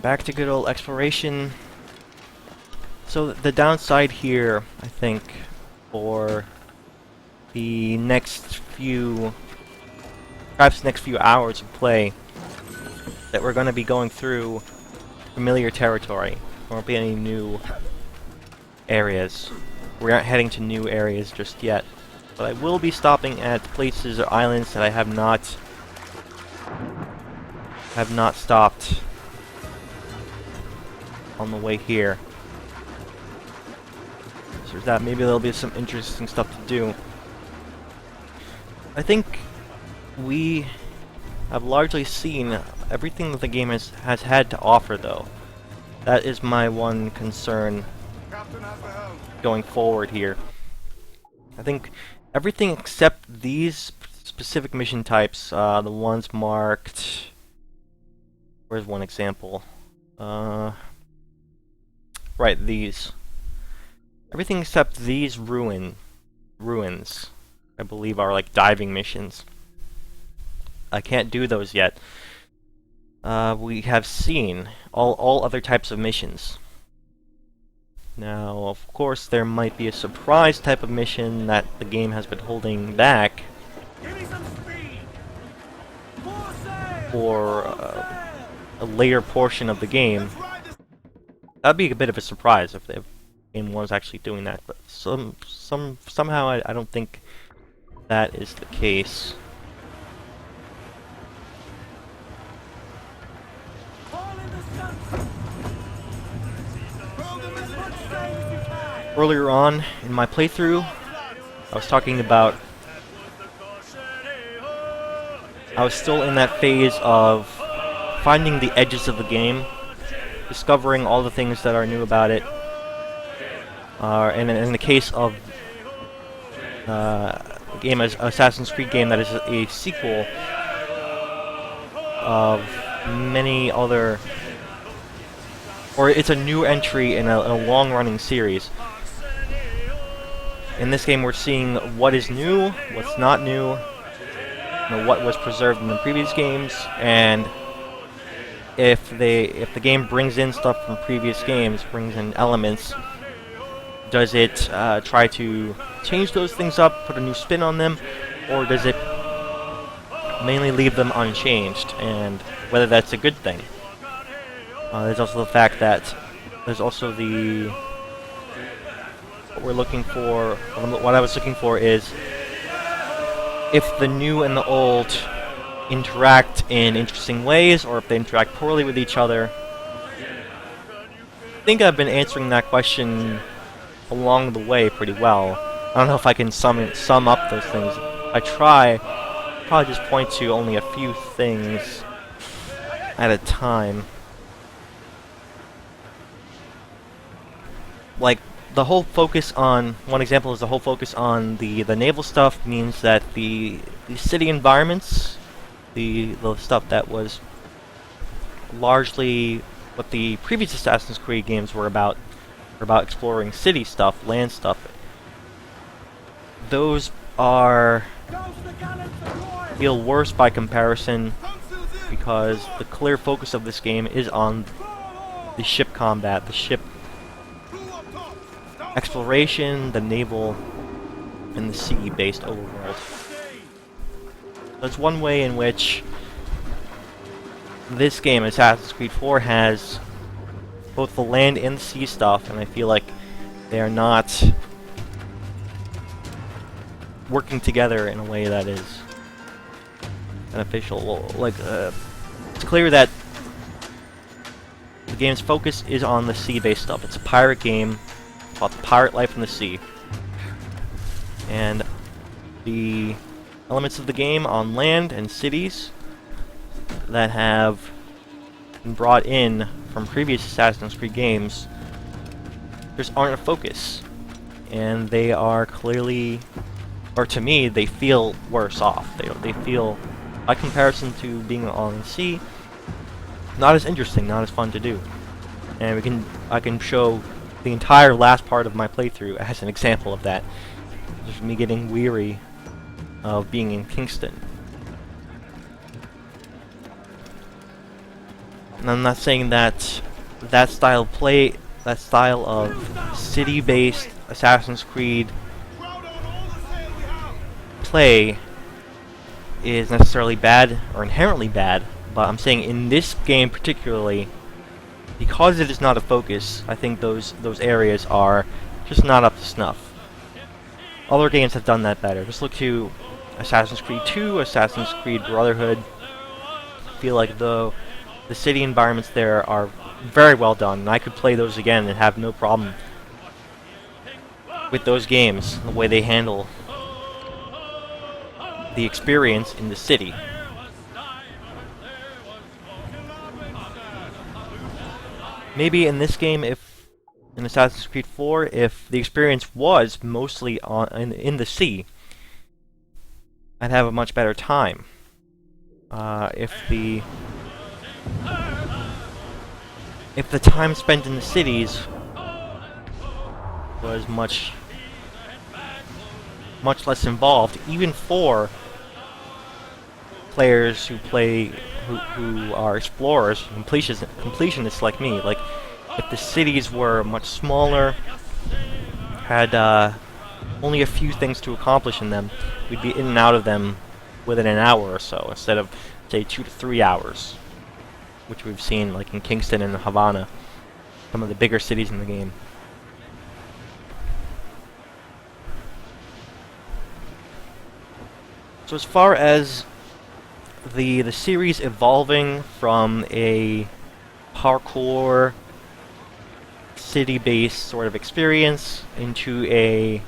Back to good old exploration. So the downside here, I think, for the next few, perhaps next few hours of play, that we're going to be going through familiar territory. There won't be any new areas. We aren't heading to new areas just yet. But I will be stopping at places or islands that I have not stopped on the way here. So there's that. Maybe there'll be some interesting stuff to do. I think we have largely seen everything that the game has had to offer, though. That is my one concern going forward here. I think everything except these specific mission types, the ones marked... Where's one example? Right, these. Everything except these ruins, I believe, are like diving missions. I can't do those yet. We have seen all other types of missions. Now, of course, there might be a surprise type of mission that the game has been holding back. Give me some for a later portion of the game. That'd be a bit of a surprise if the game was actually doing that, but somehow I don't think that is the case. Earlier on in my playthrough, I was talking about I was still in that phase of finding the edges of the game, discovering all the things that are new about it. And in the case of a game as Assassin's Creed game that is a sequel of many other, or it's a new entry in a long-running series. In this game, we're seeing what is new, what's not new, what was preserved in the previous games, and if the game brings in stuff from previous games, brings in elements, does it try to change those things up, put a new spin on them, or does it mainly leave them unchanged, and whether that's a good thing. There's also the fact that there's also the what I was looking for is if the new and the old interact in interesting ways, or if they interact poorly with each other. I think I've been answering that question along the way pretty well. I don't know if I can sum up those things. I try, probably just point to only a few things at a time. Like, the whole focus on, one example is the whole focus on the naval stuff means that the city environments, the stuff that was largely what the previous Assassin's Creed games were about exploring city stuff, land stuff. Those feel worse by comparison because the clear focus of this game is on the ship combat, the ship exploration, the naval, and the sea-based overworld. That's one way in which this game, Assassin's Creed 4, has both the land and the sea stuff, and I feel like they are not working together in a way that is beneficial. Like, it's clear that the game's focus is on the sea-based stuff. It's a pirate game called Pirate Life in the Sea. And the elements of the game on land and cities that have been brought in from previous Assassin's Creed games just aren't a focus. And they are clearly, or to me, they feel worse off. They feel, by comparison to being on the sea, not as interesting, not as fun to do. And I can show the entire last part of my playthrough as an example of that. Just me getting weary of being in Kingston. And I'm not saying that that style of city-based Assassin's Creed play is necessarily bad or inherently bad, but I'm saying in this game particularly, because it is not a focus, I think those areas are just not up to snuff. Other games have done that better. Just look to Assassin's Creed 2, Assassin's Creed Brotherhood. I feel like the city environments there are very well done, and I could play those again and have no problem with those games, the way they handle the experience in the city. Maybe in this game, if in Assassin's Creed 4, if the experience was mostly in the sea, I'd have a much better time. If the time spent in the cities was much less involved, even for players who are explorers, completionists like me. Like, if the cities were much smaller, had only a few things to accomplish in them, we'd be in and out of them within an hour or so, instead of say 2 to 3 hours, which we've seen like in Kingston and Havana, some of the bigger cities in the game. So as far as the series evolving from a parkour city-based sort of experience into a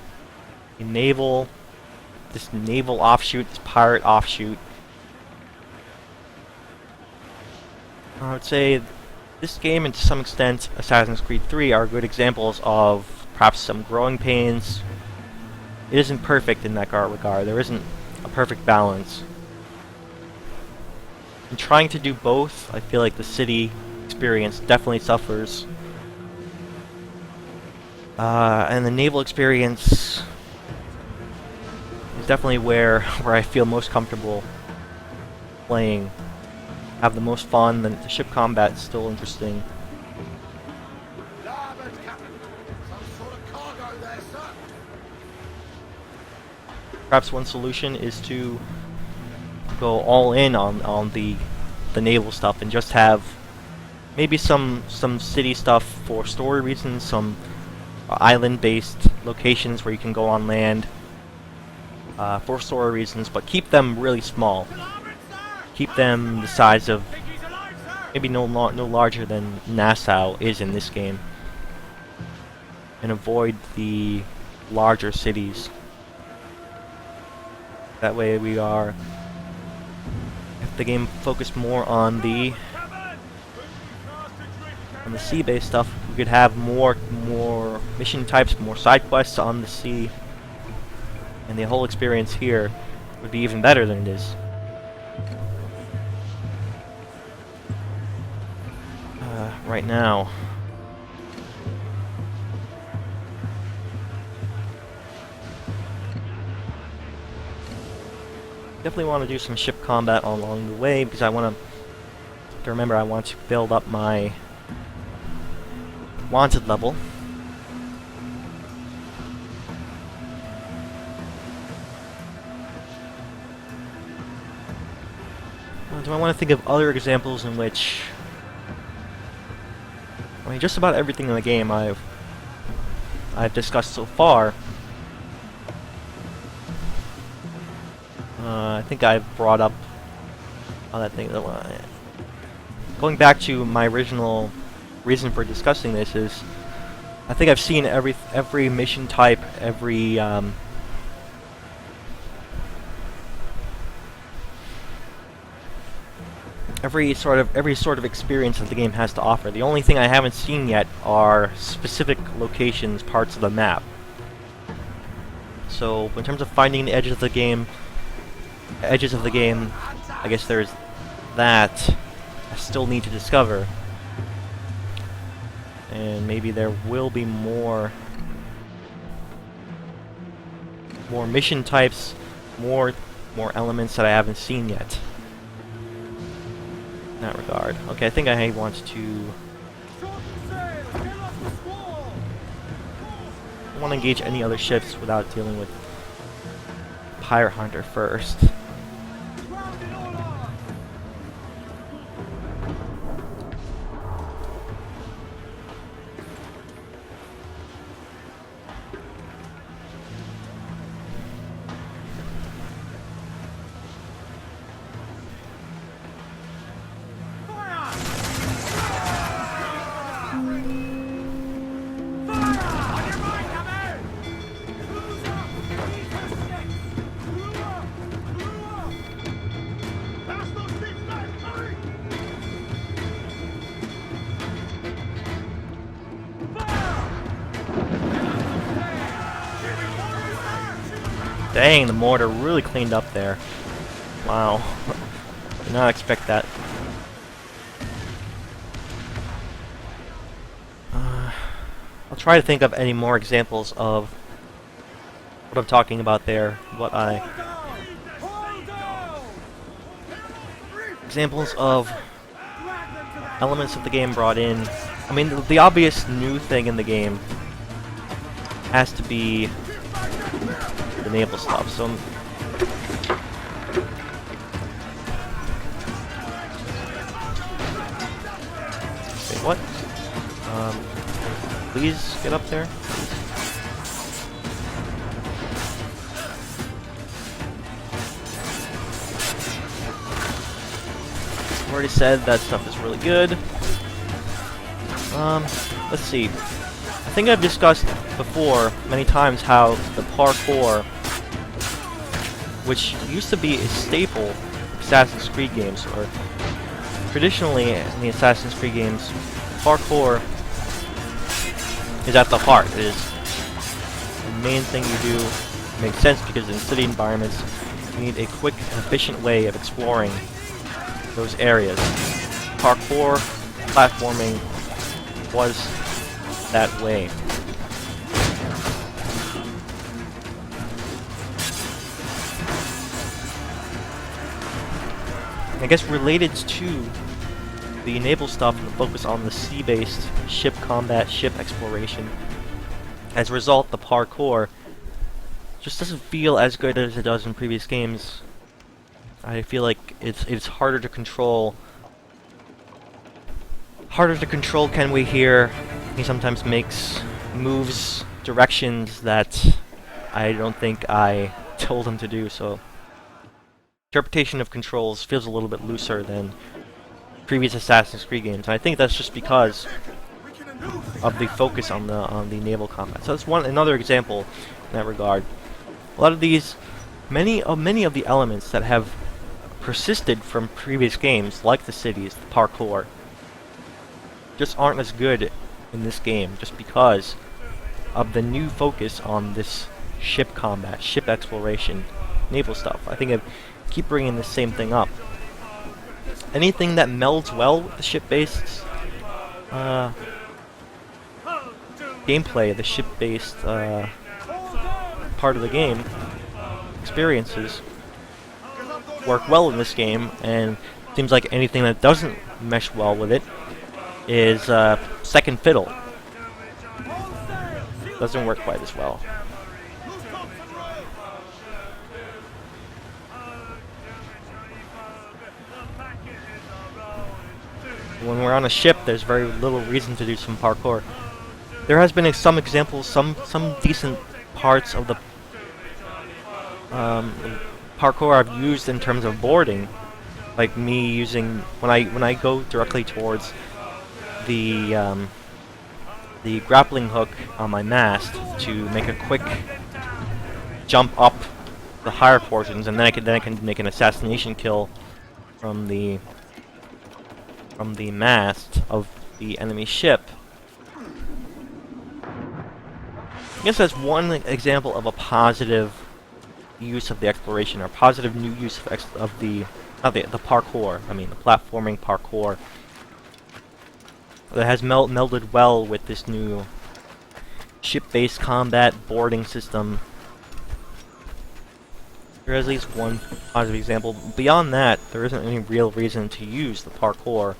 naval, this naval offshoot, this pirate offshoot, I would say this game and to some extent Assassin's Creed 3 are good examples of perhaps some growing pains. It isn't perfect in that regard. There isn't a perfect balance. In trying to do both, I feel like the city experience definitely suffers. And the naval experience is definitely where I feel most comfortable playing. Have the most fun. The ship combat is still interesting. Larboard, Captain. Some sort of cargo there, sir. Perhaps one solution is to go all in on the naval stuff and just have maybe some city stuff for story reasons, some island-based locations where you can go on land for story reasons, but keep them really small. Keep them the size of maybe no larger than Nassau is in this game, and avoid the larger cities. That way we are, if the game focused more on the sea-based stuff, we could have more mission types, more side quests on the sea, and the whole experience here would be even better than it is. Right now, definitely want to do some ship combat along the way, because I want to remember I want to build up my wanted level. Do I want to think of other examples in which, I mean, just about everything in the game I've discussed so far. I think I've brought up all that thing. Going back to my original reason for discussing this is, I think I've seen every mission type, every sort of experience that the game has to offer. The only thing I haven't seen yet are specific locations, parts of the map. So in terms of finding the edges of the game, I guess there's that I still need to discover. And maybe there will be more mission types, more elements that I haven't seen yet. In that regard. Okay, I think I want to engage any other ships without dealing with Pirate Hunter first. Dang, the mortar really cleaned up there. Wow. Did not expect that. I'll try to think of any more examples of what I'm talking about there. Examples of elements of the game brought in. I mean, the obvious new thing in the game has to be the naval stuff. So What? Please get up there. I've already said that stuff is really good. Let's see. I think I've discussed before many times how the parkour, which used to be a staple of Assassin's Creed games, or traditionally in the Assassin's Creed games, parkour is at the heart. It is the main thing you do. It makes sense because in city environments, you need a quick and efficient way of exploring those areas. Parkour, platforming was that way. I guess related to the naval stuff and the focus on the sea-based ship combat, ship exploration, as a result, the parkour just doesn't feel as good as it does in previous games. I feel like it's harder to control. Harder to control Kenway here. He sometimes makes moves, directions that I don't think I told him to do, so interpretation of controls feels a little bit looser than previous Assassin's Creed games. And I think that's just because of the focus on the naval combat. So that's another example in that regard. A lot of these, many of the elements that have persisted from previous games, like the cities, the parkour, just aren't as good in this game, just because of the new focus on this ship combat, ship exploration, naval stuff. I think I keep bringing the same thing up. Anything that melds well with the ship-based gameplay, the ship-based part of the game, experiences, work well in this game, and seems like anything that doesn't mesh well with it is second fiddle. Doesn't work quite as well. When we're on a ship, there's very little reason to do some parkour. There has been some examples, some decent parts of the parkour I've used in terms of boarding, like me using when I go directly towards the grappling hook on my mast to make a quick jump up the higher portions, and then I can make an assassination kill from the mast of the enemy ship. I guess that's one example of a positive use of the exploration, or positive new use of the parkour. I mean, the platforming parkour that has melded well with this new ship-based combat boarding system. There is at least one positive example. Beyond that, there isn't any real reason to use the parkour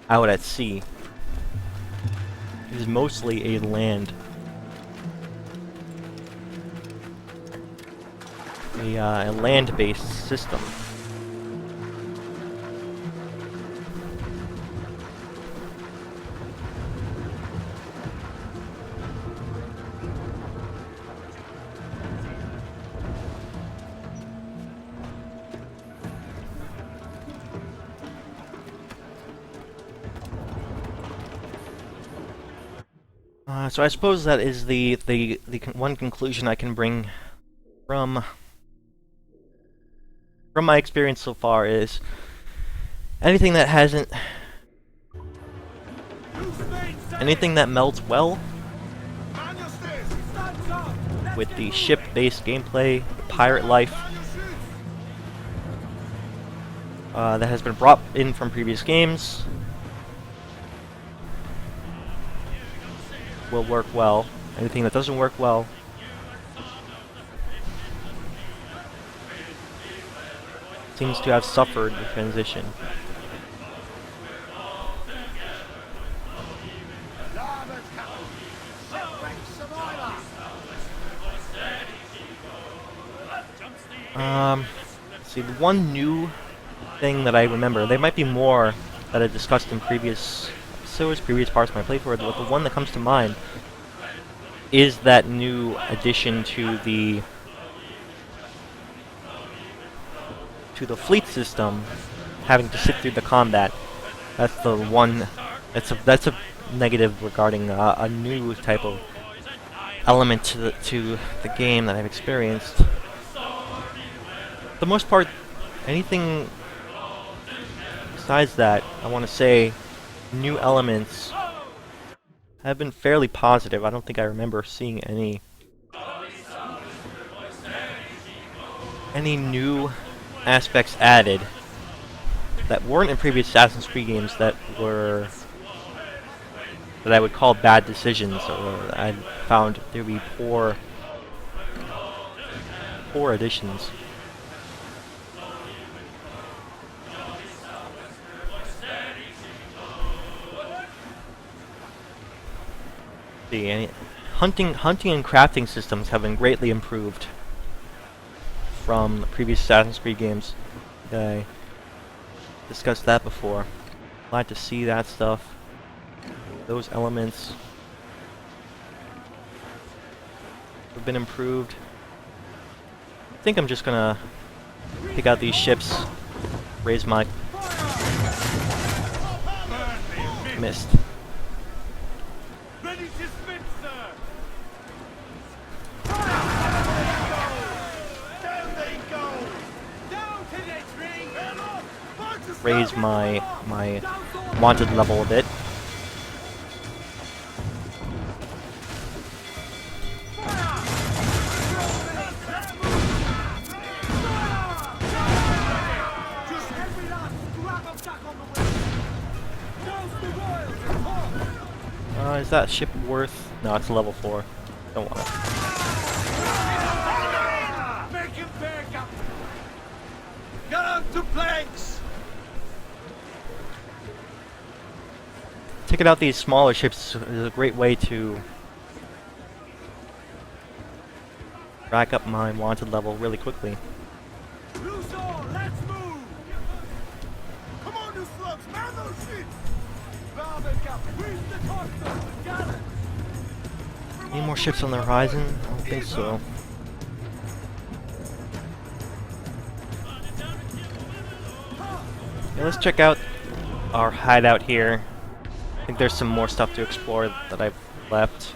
out at sea. It is mostly a land-based system. So I suppose that is the one conclusion I can bring from my experience so far is anything that melds well with the ship-based gameplay, the pirate life that has been brought in from previous games will work well. Anything that doesn't work well seems to have suffered the transition. See, the one new thing that I remember, there might be more that I discussed in previous episodes, previous parts of my playthrough, but the one that comes to mind is that new addition to the fleet system, having to sit through the combat. That's the one. That's a negative regarding a new type of element to the game that I've experienced. For the most part, anything besides that, I want to say, new elements have been fairly positive. I don't think I remember seeing any new aspects added that weren't in previous Assassin's Creed games that I would call bad decisions, or I found to be poor additions. See, hunting and crafting systems have been greatly improved from previous Assassin's Creed games. I discussed that before. Glad to see that stuff. Those elements have been improved. I think I'm just gonna pick out these ships, raise my... Missed. Ready to spin, sir! Down they go! Down to the tree! Raise my wanted level a bit. Is that ship worth? No, it's level 4. Don't want it. Make him back up! Get on to planks! Taking out these smaller ships is a great way to rack up my wanted level really quickly. Ruse on, let's move! Come on, you slugs, man those ships! Where's the cockpit? Got it! Any more ships on the horizon? I don't think so. Yeah, let's check out our hideout here. I think there's some more stuff to explore that I've left.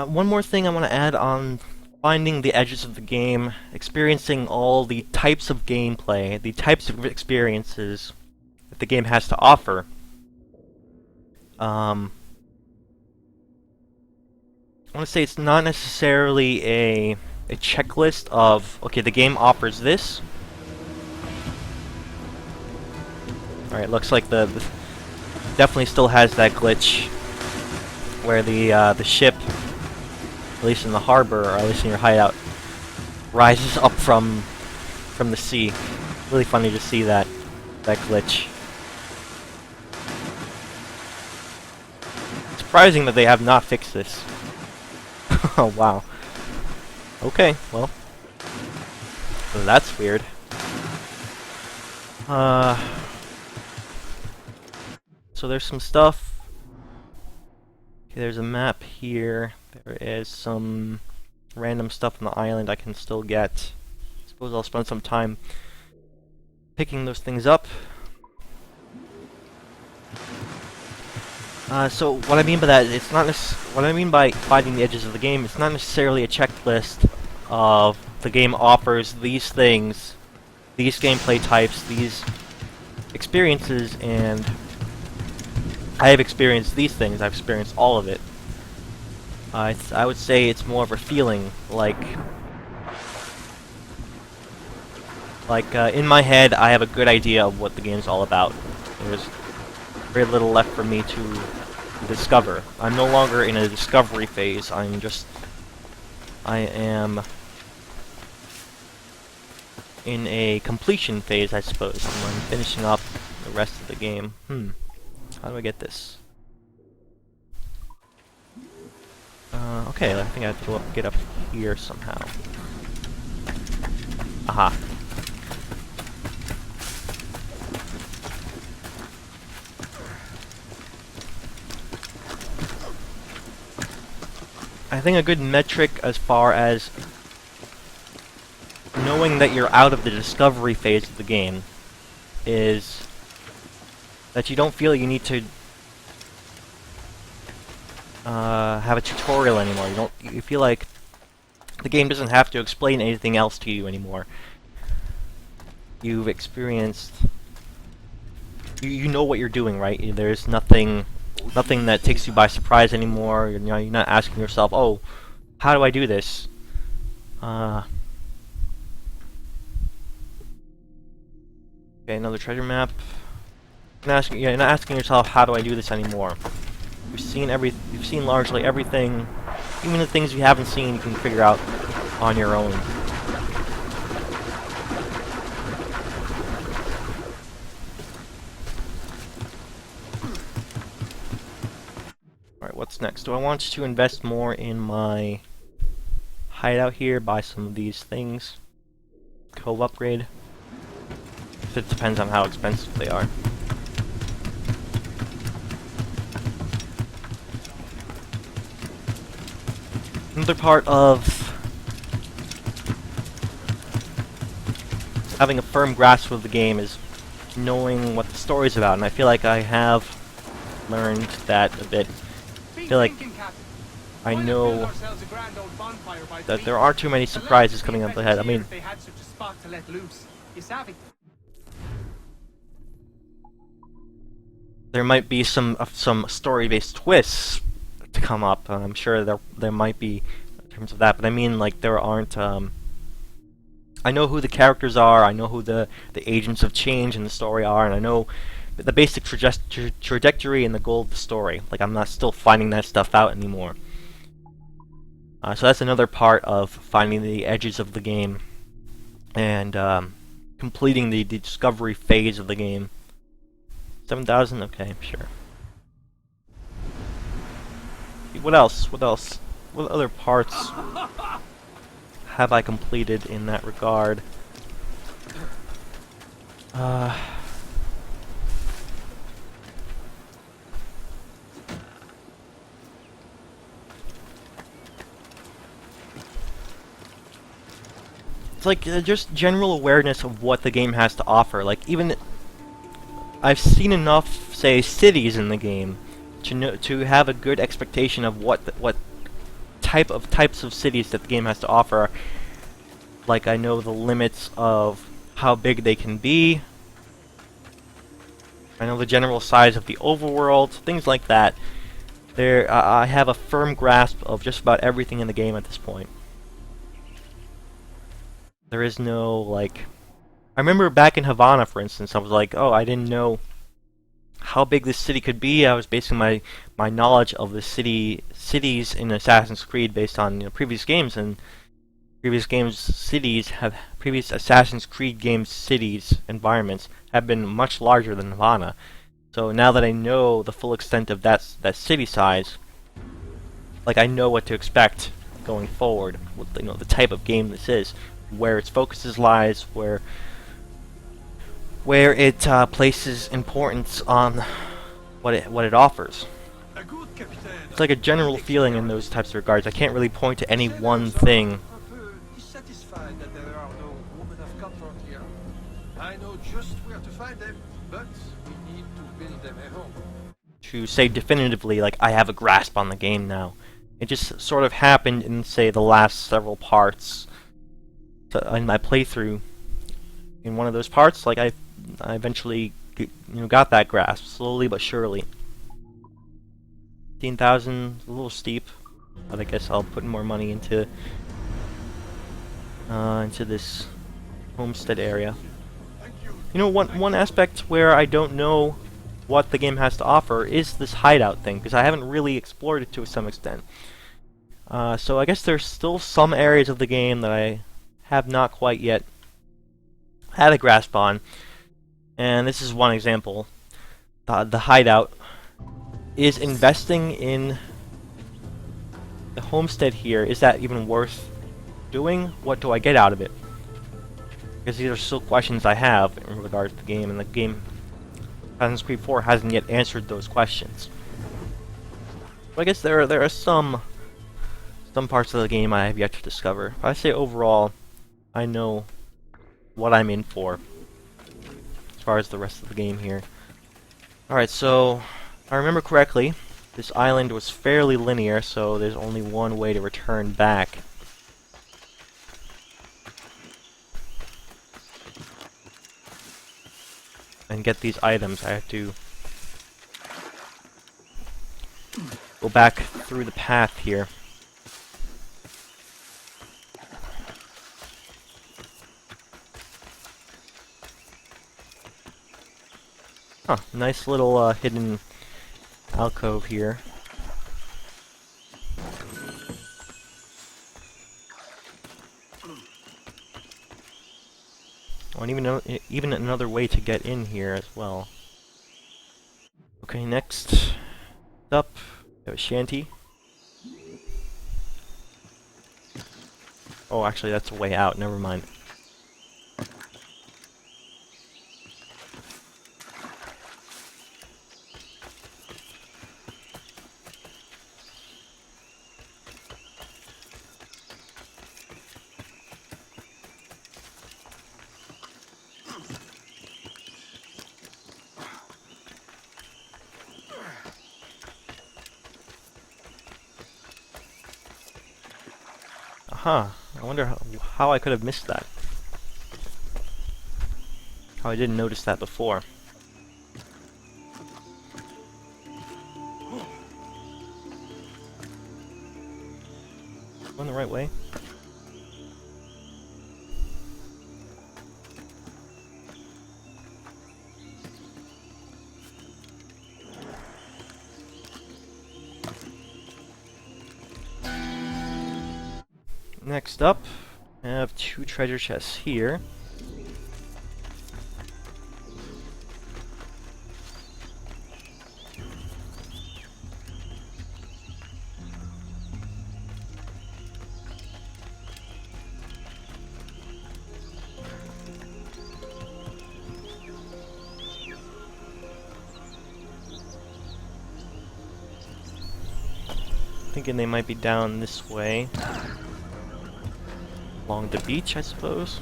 One more thing I want to add on finding the edges of the game, experiencing all the types of gameplay, the types of experiences that the game has to offer. I want to say it's not necessarily a checklist of, okay, the game offers this. Alright, looks like the definitely still has that glitch where the ship, at least in the harbor, or at least in your hideout, rises up from the sea. Really funny to see that glitch. Surprising that they have not fixed this. Oh wow. Okay, well, that's weird. So there's some stuff. Okay, there's a map here. There is some random stuff on the island I can still get. I suppose I'll spend some time picking those things up. So what I mean by that, it's not what I mean by finding the edges of the game, it's not necessarily a checklist of the game offers these things, these gameplay types, these experiences, and I have experienced these things. I've experienced all of it. I would say it's more of a feeling, like in my head, I have a good idea of what the game's all about. There's very little left for me to discover. I'm no longer in a discovery phase. I am in a completion phase, I suppose. I'm finishing up rest of the game. How do I get this? Okay, I think I have to get up here somehow. Aha. I think a good metric as far as knowing that you're out of the discovery phase of the game is that you don't feel you need to have a tutorial anymore. You feel like the game doesn't have to explain anything else to you anymore. You've experienced, you know what you're doing, right? There's nothing that takes you by surprise anymore. You're not asking yourself, oh, how do I do this? Okay, another treasure map. You're not asking yourself, how do I do this anymore? You've seen largely everything. Even the things you haven't seen, you can figure out on your own. Alright, what's next? Do I want to invest more in my hideout here, buy some of these things? Cove upgrade? It depends on how expensive they are. Another part of having a firm grasp of the game is knowing what the story's about, and I feel like I have learned that a bit. I feel like I know that there aren't too many surprises coming up ahead. I mean, there might be some story-based twists to come up. I'm sure there might be in terms of that, but I mean, like, there aren't. I know who the characters are. I know who the agents of change in the story are, and I know the basic trajectory and the goal of the story. Like, I'm not still finding that stuff out anymore. So that's another part of finding the edges of the game and completing the discovery phase of the game. 7,000? Okay, sure. What else? What else? What other parts have I completed in that regard? It's like just general awareness of what the game has to offer. Like, even I've seen enough, say, cities in the game to have a good expectation of what types of cities that the game has to offer. Like, I know the limits of how big they can be. I know the general size of the overworld, things like that. I have a firm grasp of just about everything in the game at this point. There is no, like... I remember back in Havana, for instance, I was like, oh, I didn't know how big this city could be. I was basing my knowledge of the cities in Assassin's Creed based on previous games, and previous Assassin's Creed games cities environments have been much larger than Havana. So now that I know the full extent of that city size, like, I know what to expect going forward. With, the type of game this is, where its focuses lies, where it places importance on what it offers. It's like a general feeling in those types of regards. I can't really point to any one thing. Dissatisfied that there are no women of comfort here. I know just where to find them, but we need to build them a home. To say definitively, like, I have a grasp on the game now. It just sort of happened in, say, the last several parts in my playthrough. In one of those parts, like, I eventually got that grasp, slowly but surely. 15,000, a little steep, but I guess I'll put more money into this homestead area. One aspect where I don't know what the game has to offer is this hideout thing, because I haven't really explored it to some extent. So I guess there's still some areas of the game that I have not quite yet had a grasp on. And this is one example. The hideout is investing in the homestead here. Is that even worth doing? What do I get out of it? Because these are still questions I have in regards to the game, and the game Assassin's Creed 4 hasn't yet answered those questions. But I guess there are some parts of the game I have yet to discover. But I say overall, I know what I'm in for as far as the rest of the game here. Alright, so if I remember correctly, this island was fairly linear, so there's only one way to return back. And get these items. I have to go back through the path here. Huh, nice little hidden alcove here. Oh, and even another way to get in here as well. Okay, next up, we have a shanty. Oh, actually, that's a way out. Never mind. Huh, I wonder how I could have missed that. How I didn't notice that before. Going the right way? Next up, I have 2 treasure chests here. Thinking they might be down this way. Along the beach, I suppose.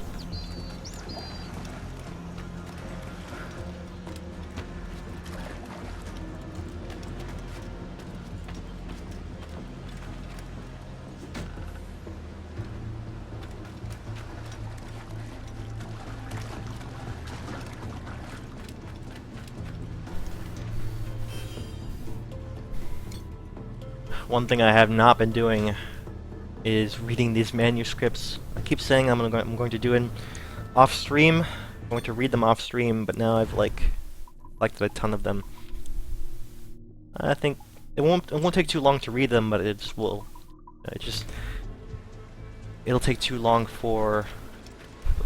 One thing I have not been doing is reading these manuscripts. I keep saying I'm going to do it off stream. I'm going to read them off stream, but now I've collected a ton of them. I think it won't take too long to read them, but it'll take too long for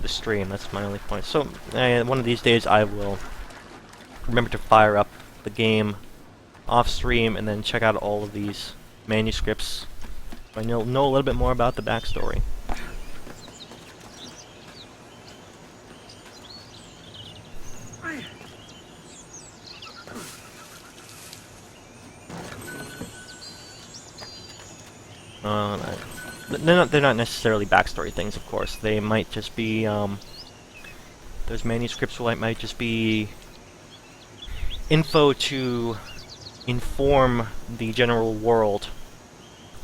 the stream. That's my only point. So one of these days I will remember to fire up the game off stream and then check out all of these manuscripts. I know a little bit more about the backstory. They're not necessarily backstory things, of course. They might just be those manuscripts might just be info to inform the general world,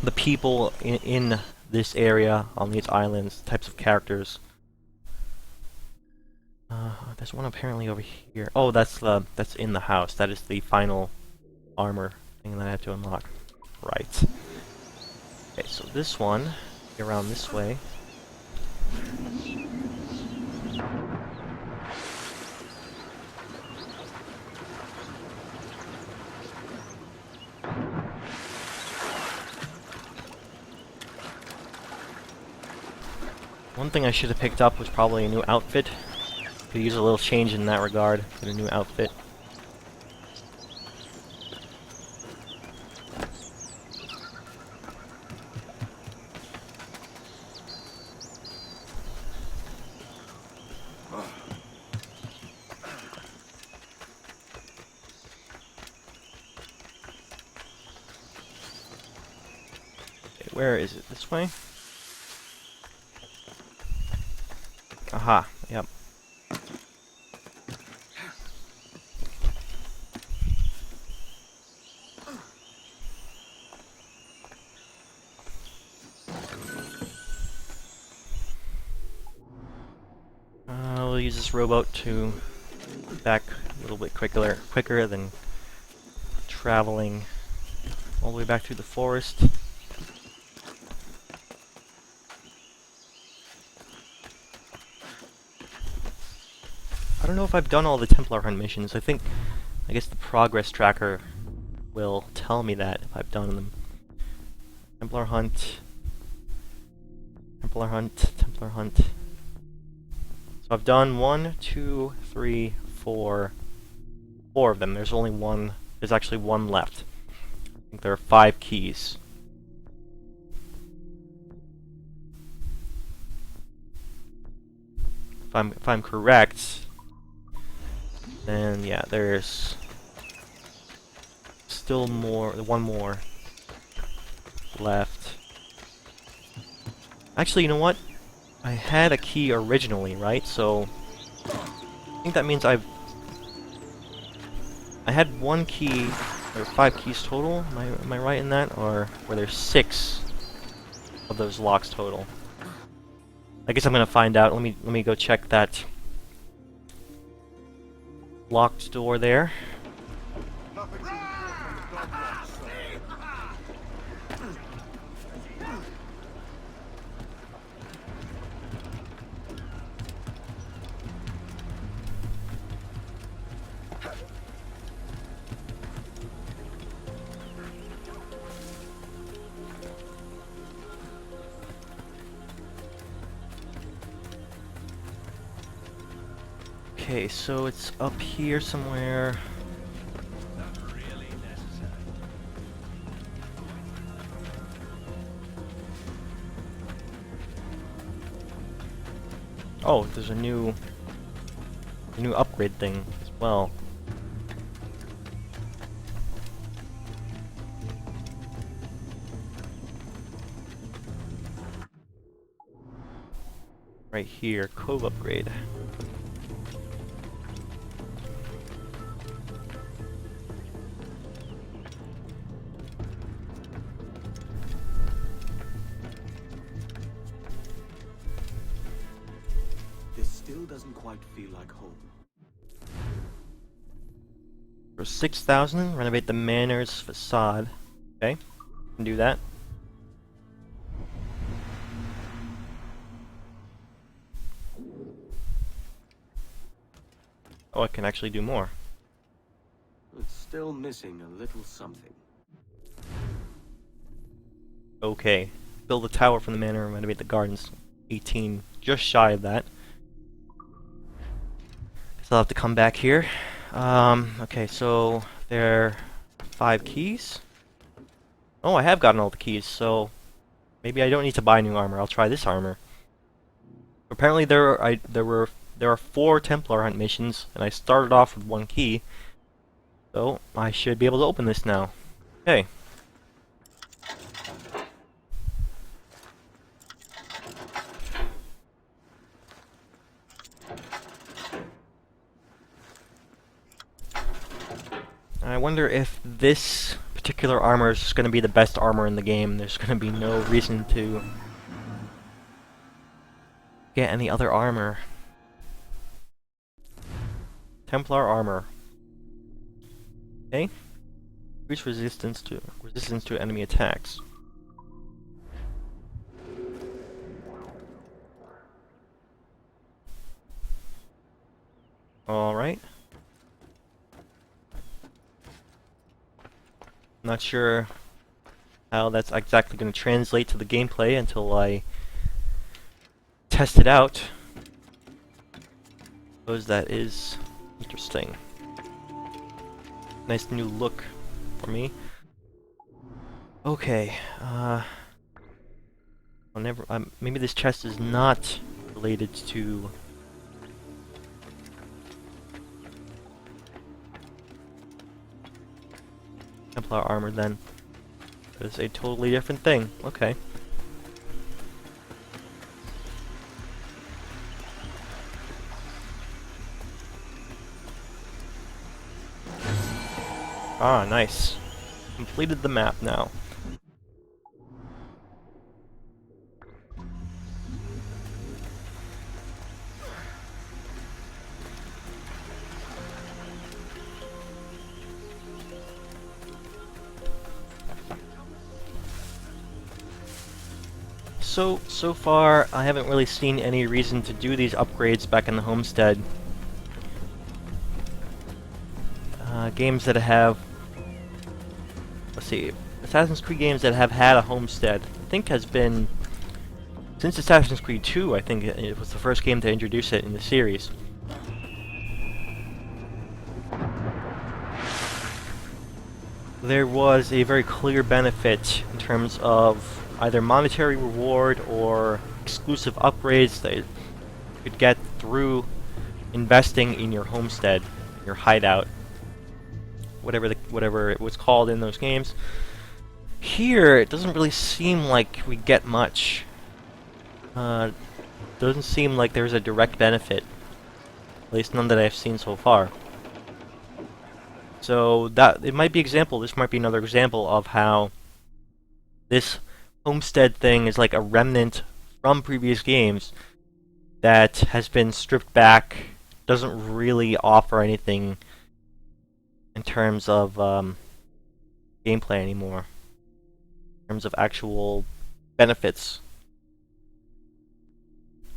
the people in this area, on these islands, types of characters. There's one apparently over here. Oh, that's in the house. That is the final armor thing that I have to unlock. Right. Okay, so this one, around this way. One thing I should have picked up was probably a new outfit. Could use a little change in that regard. Get a new outfit. Okay, where is it? This way? Aha, yep. We'll use this rowboat to get back a little bit quicker than traveling all the way back through the forest. I don't know if I've done all the Templar hunt missions. I guess the progress tracker will tell me that if I've done them. Templar hunt. Templar hunt. Templar hunt. So I've done 1, 2, 3, 4 of them. There's only one. There's actually one left. I think there are 5 keys. If I'm correct, then yeah, there's still one more left. Actually, you know what? I had a key originally, right? So I think that means I had 1 key. There are 5 keys total. Am I right in that, or were there 6 of those locks total? I guess I'm gonna find out. Let me go check that locked door there. Okay, so it's up here somewhere. Oh, there's a new upgrade thing as well. Right here, Cove upgrade. Doesn't quite feel like home. For 6,000, renovate the manor's facade. Okay, can do that. Oh, I can actually do more. It's still missing a little something. Okay, build a tower from the manor and renovate the gardens. 18, just shy of that. I'll have to come back here. Okay, so there are 5 keys. Oh, I have gotten all the keys, so maybe I don't need to buy new armor. I'll try this armor. Apparently there are 4 Templar hunt missions, and I started off with 1 key, so I should be able to open this now. Okay. I wonder if this particular armor is going to be the best armor in the game. There's going to be no reason to get any other armor. Templar armor. Okay. Increase resistance to enemy attacks. All right. Not sure how that's exactly going to translate to the gameplay until I test it out. Suppose that is interesting. Nice new look for me. Okay, maybe this chest is not related to Templar armor then. It's a totally different thing. Okay. Ah, nice. Completed the map now. So far, I haven't really seen any reason to do these upgrades back in the homestead. Games that have... Let's see. Assassin's Creed games that have had a homestead, I think has been... Since Assassin's Creed 2, I think it was the first game to introduce it in the series. There was a very clear benefit in terms of either monetary reward or exclusive upgrades that you could get through investing in your homestead, your hideout, whatever it was called in those games. Here, it doesn't really seem like we get much. Doesn't seem like there's a direct benefit, at least none that I've seen so far. So that it might be example. This might be another example of how this homestead thing is like a remnant from previous games that has been stripped back, doesn't really offer anything in terms of gameplay anymore, in terms of actual benefits.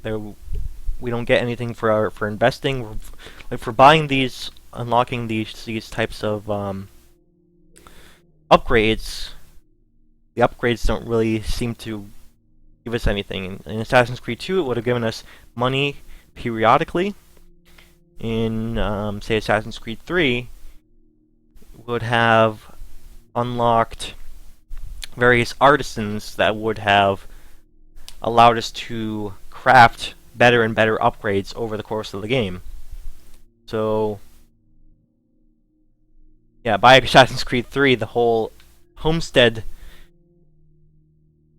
We don't get anything for investing, like for buying these, unlocking these types of upgrades. The upgrades don't really seem to give us anything. In Assassin's Creed 2, it would have given us money periodically. In, say, Assassin's Creed 3, would have unlocked various artisans that would have allowed us to craft better and better upgrades over the course of the game. So, yeah, by Assassin's Creed 3, the whole homestead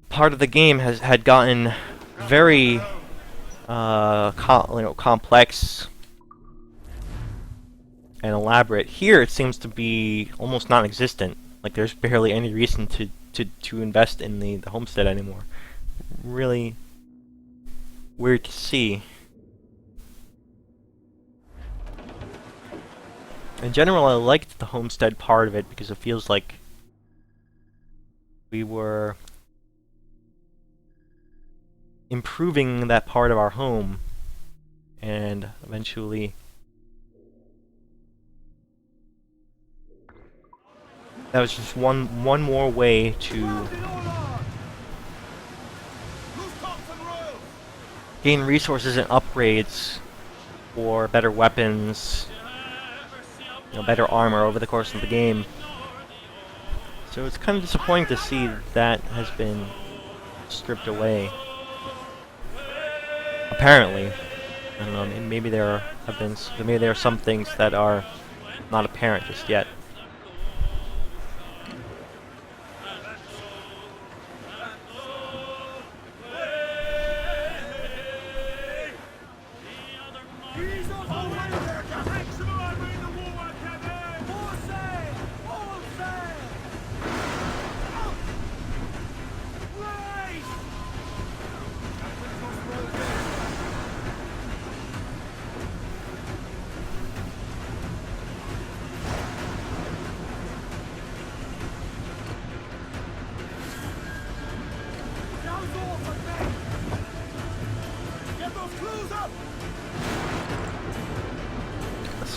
part of the game had gotten very complex and elaborate. Here it seems to be almost non-existent. Like there's barely any reason to invest in the homestead anymore. Really weird to see. In general, I liked the homestead part of it because it feels like we were improving that part of our home, and eventually that was just one more way to gain resources and upgrades for better weapons, better armor over the course of the game. So it's kind of disappointing to see that has been stripped away. Apparently, I don't know. Maybe there are some things that are not apparent just yet.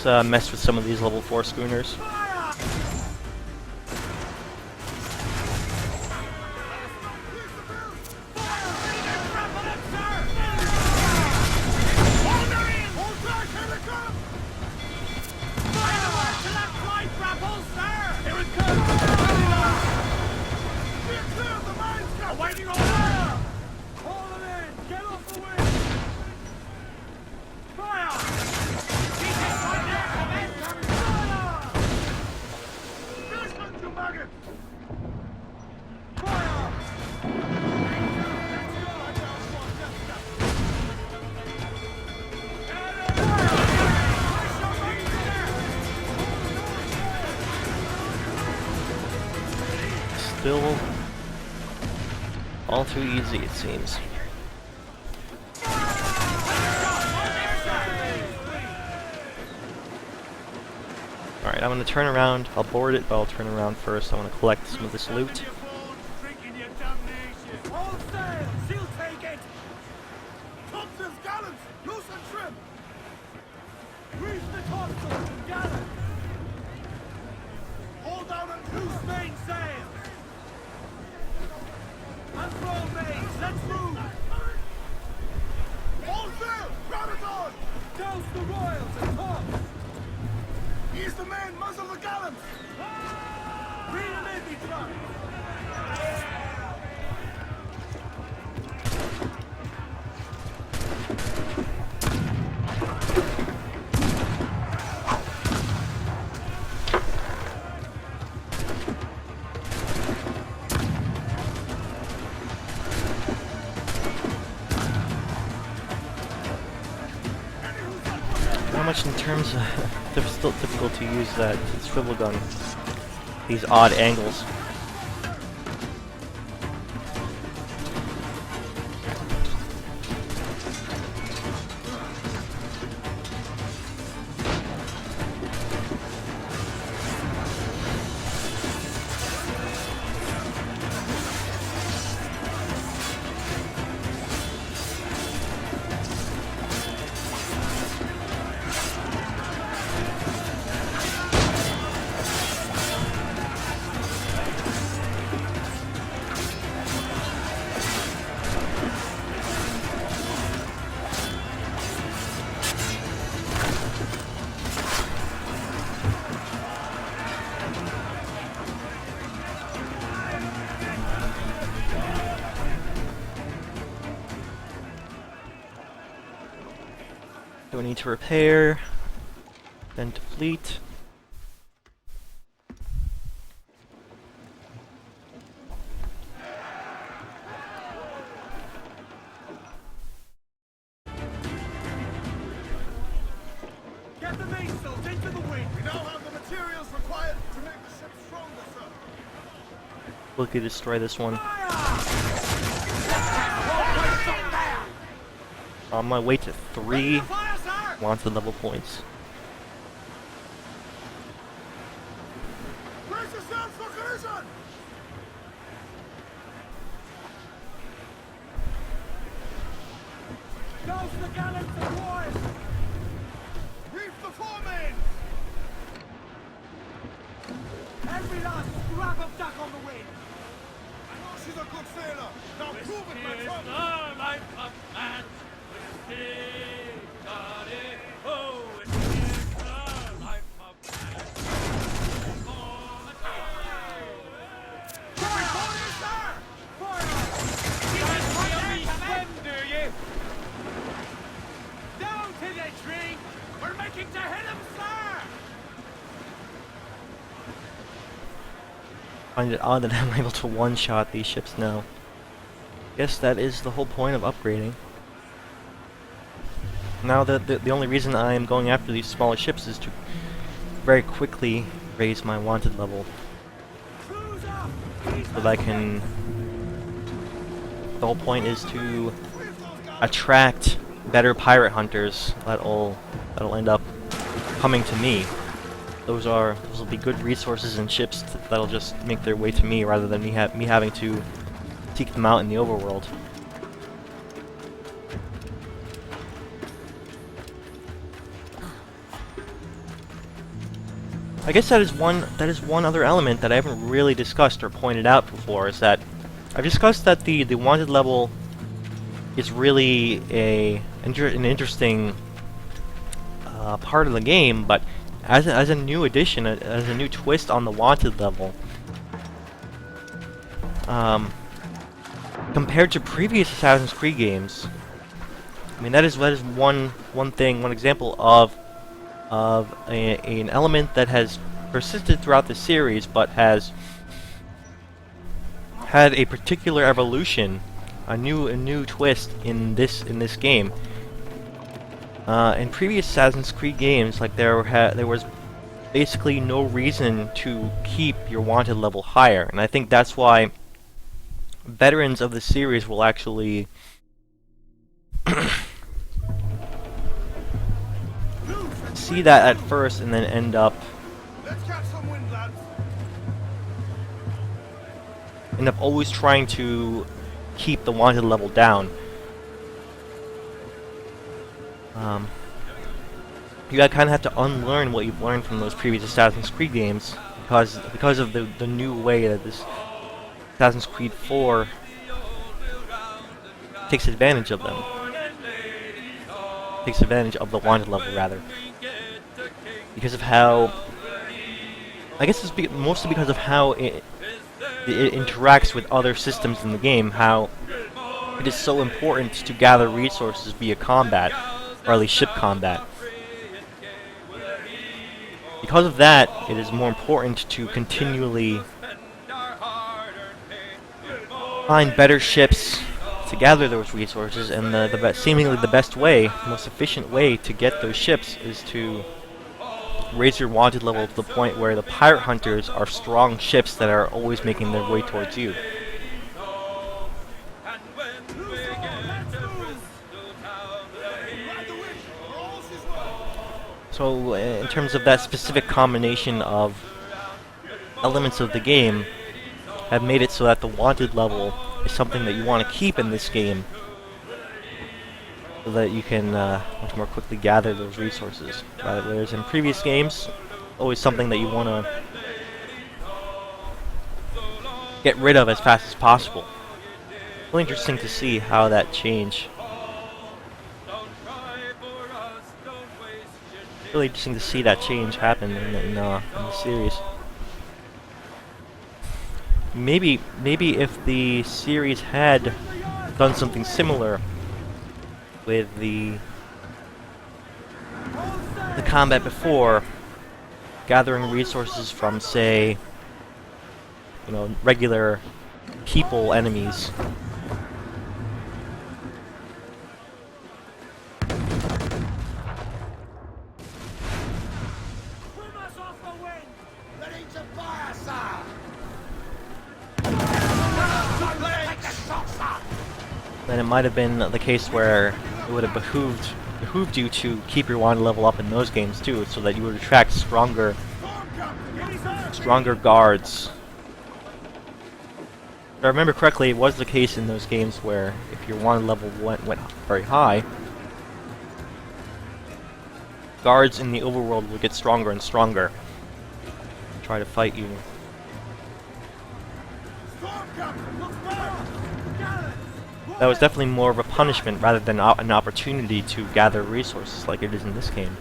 Let's mess with some of these level 4 schooners. still all too easy, it seems. Alright, I'm gonna turn around. I'll board it, but I'll turn around first. I want to collect some of this loot. All sail! She'll take it! Topsails, gallants! Loose and trim! Reef the topsails and gallants! Hold down and loose mainsails! And roll mains! Let's move! All sail! Grab it on! Douse the royals and tops! Ease the main, muzzle the gallants! Bring them in, me truck! How much in terms of it's still difficult to use that swivel gun? These odd angles. Do I need to repair? Then deplete. Get the mainsails into the wind! We now have the materials required to make the ship stronger, sir! Quickly destroy this one. On my way to 3 wanted level points. Brace yourselves for collision! Douse the gallants and boys! Reef the foremain! Every last scrap of duck on the wind! I know she's a good sailor! Now prove it, my son! We're making to hit him, sir! I find it odd that I'm able to one-shot these ships now. Guess that is the whole point of upgrading. Now the only reason I am going after these smaller ships is to very quickly raise my wanted level. So that I can... The whole point is to attract better pirate hunters that'll end up coming to me. Those will be good resources and ships that'll just make their way to me rather than me having to seek them out in the overworld. I guess that is one other element that I haven't really discussed or pointed out before, is that I've discussed that the wanted level is really an interesting part of the game, but as a new addition, as a new twist on the wanted level, compared to previous Assassin's Creed games, I mean that is one example of an element that has persisted throughout the series, but has had a particular evolution, a new twist in this game. In previous Assassin's Creed games, like there was basically no reason to keep your wanted level higher, and I think that's why veterans of the series will actually see that at first and then end up always trying to keep the wanted level down. You kind of have to unlearn what you've learned from those previous Assassin's Creed games because of the new way that this Assassin's Creed 4 takes advantage of them. Takes advantage of the wanted level, rather. Because of how... I guess it's mostly because of how it interacts with other systems in the game, how it is so important to gather resources via combat, or at least ship combat. Because of that, it is more important to continually find better ships to gather those resources, and seemingly the best way, most efficient way to get those ships is to raise your wanted level to the point where the pirate hunters are strong ships that are always making their way towards you. So, in terms of that specific combination of elements of the game, have made it so that the wanted level is something that you want to keep in this game, so that you can much more quickly gather those resources. Whereas in previous games, always something that you want to get rid of as fast as possible. Really interesting to see how that changed. Really interesting to see that change happen in the series. Maybe if the series had done something similar with the combat before, gathering resources from, say, regular people enemies. Then it might have been the case where it would have behooved you to keep your wanted level up in those games too, so that you would attract stronger guards. If I remember correctly, it was the case in those games where if your wanted level went very high, guards in the overworld would get stronger and stronger, try to fight you. That was definitely more of a punishment rather than an opportunity to gather resources like it is in this game.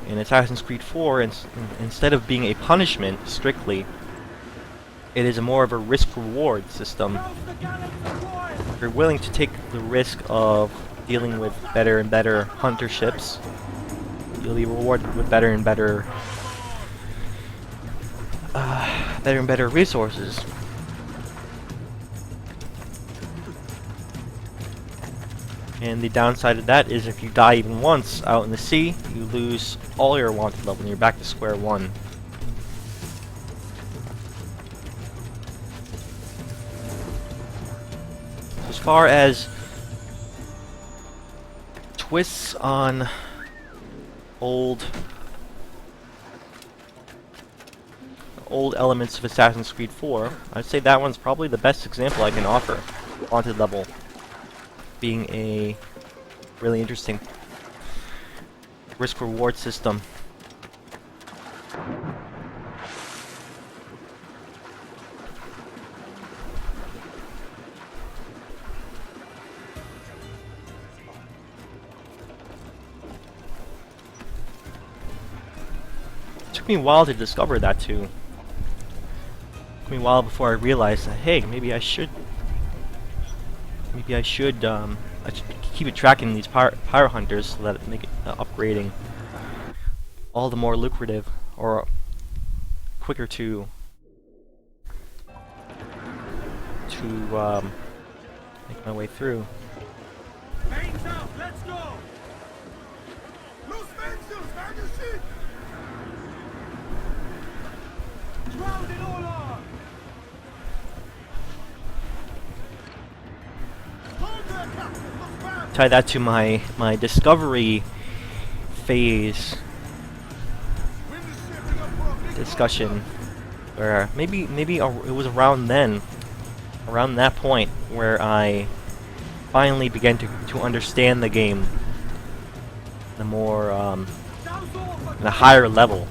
In Assassin's Creed 4, instead of being a punishment, strictly, it is more of a risk-reward system. If you're willing to take the risk of dealing with better and better hunter ships, you'll be rewarded with better and better resources. And the downside of that is if you die even once out in the sea, you lose all your wanted level and you're back to square one. As far as twists on old elements of Assassin's Creed 4, I'd say that one's probably the best example I can offer. Wanted level being a really interesting risk-reward system. It took me a while to discover that too. It took me a while before I realized that, hey, maybe I should keep tracking these pirate hunters so that it make upgrading all the more lucrative or quicker to make my way through. Hands up, let's go! tie that to my discovery phase discussion, where maybe it was around that point where I finally began to understand the game the more in a higher level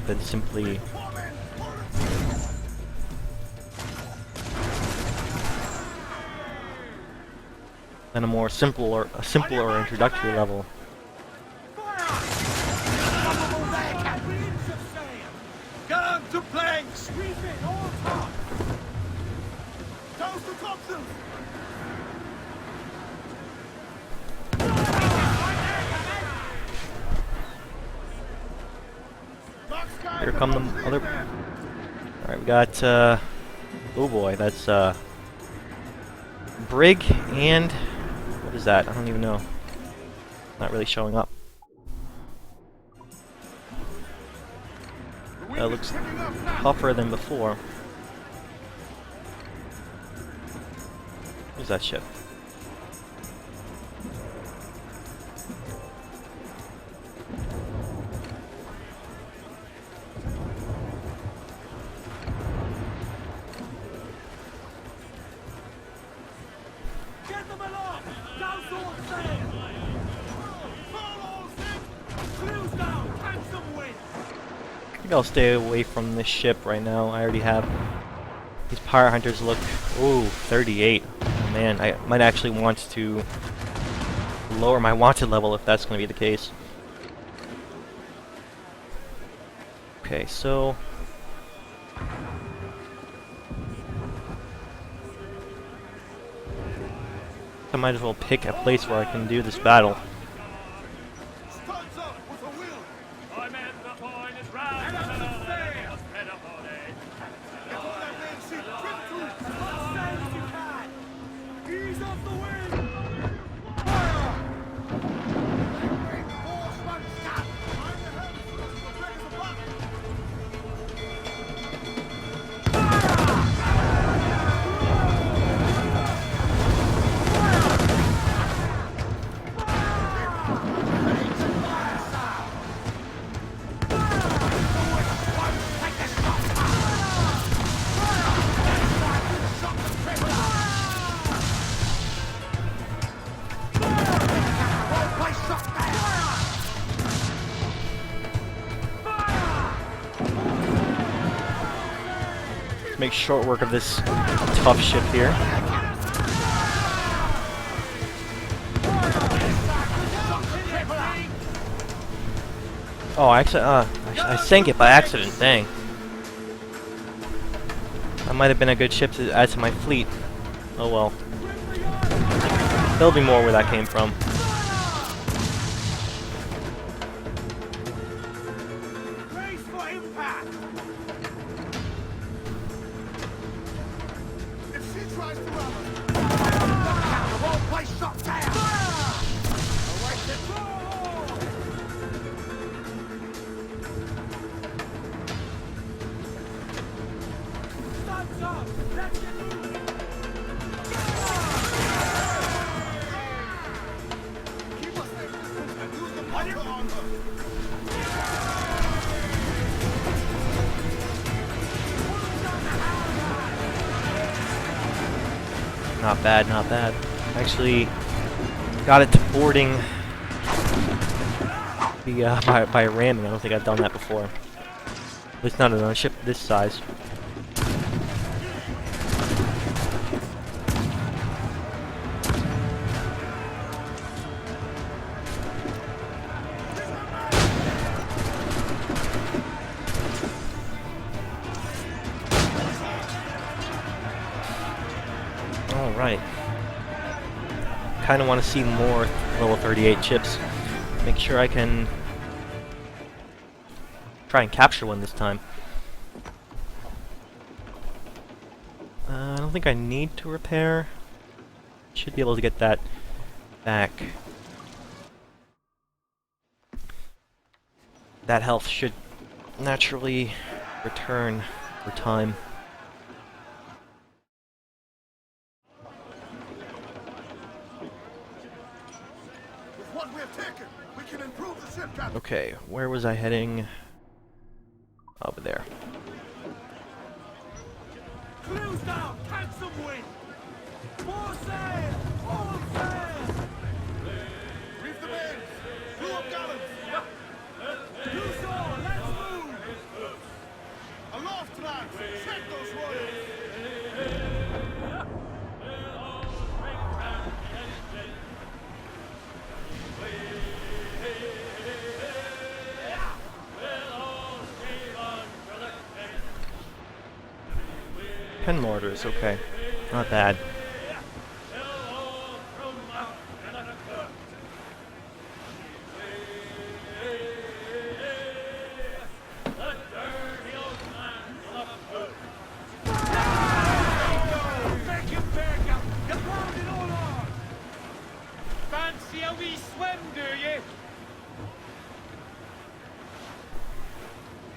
than simply than a simpler introductory level. Gun to planks! Refit all top! Toast the topsails! Here come the other. Alright, we got, oh boy, that's, Brig and. What is that? I don't even know. Not really showing up. That looks tougher than before. Where's that ship? Get them aloft! Down sword sail! Follow ship! Cruise down! Catch some wind! I think I'll stay away from this ship right now. I already have. These pirate hunters look. Ooh, 38. Oh man, I might actually want to lower my wanted level if that's going to be the case. Okay, so. I might as well pick a place where I can do this battle. Stands up with a will! I'm at the point is round. And I'm the fair! Head up on it. Get on that main sheet! Trim to! As sail as you can! Ease off the wind! Fire! Horseman, stop! I'm the head! The breakers are back! Make short work of this tough ship here. Oh, I sank it by accident. Dang. That might have been a good ship to add to my fleet. Oh well. There'll be more where that came from. Brace for impact! If she tries to ram us, look out! The whole place shot down! Await it! Stands up! Let's get moving! Keep us safe distance and use the motor armor! Not bad, not bad. Actually, got it to boarding the, by ramming. I don't think I've done that before. At least not on a ship this size. Alright. Kind of want to see more level 38 chips. Make sure I can try and capture one this time. I don't think I need to repair. Should be able to get that back. That health should naturally return over time. Improve the ship, Captain. Okay, where was I heading? Over there. Cruise down, catch some wind. More sail, all sail. Reef the mains. Blew up gallants. Do so, let's move. Aloft, lads. Check those royals. Pen mortars, okay. Not bad. Fancy a wee swim, do you?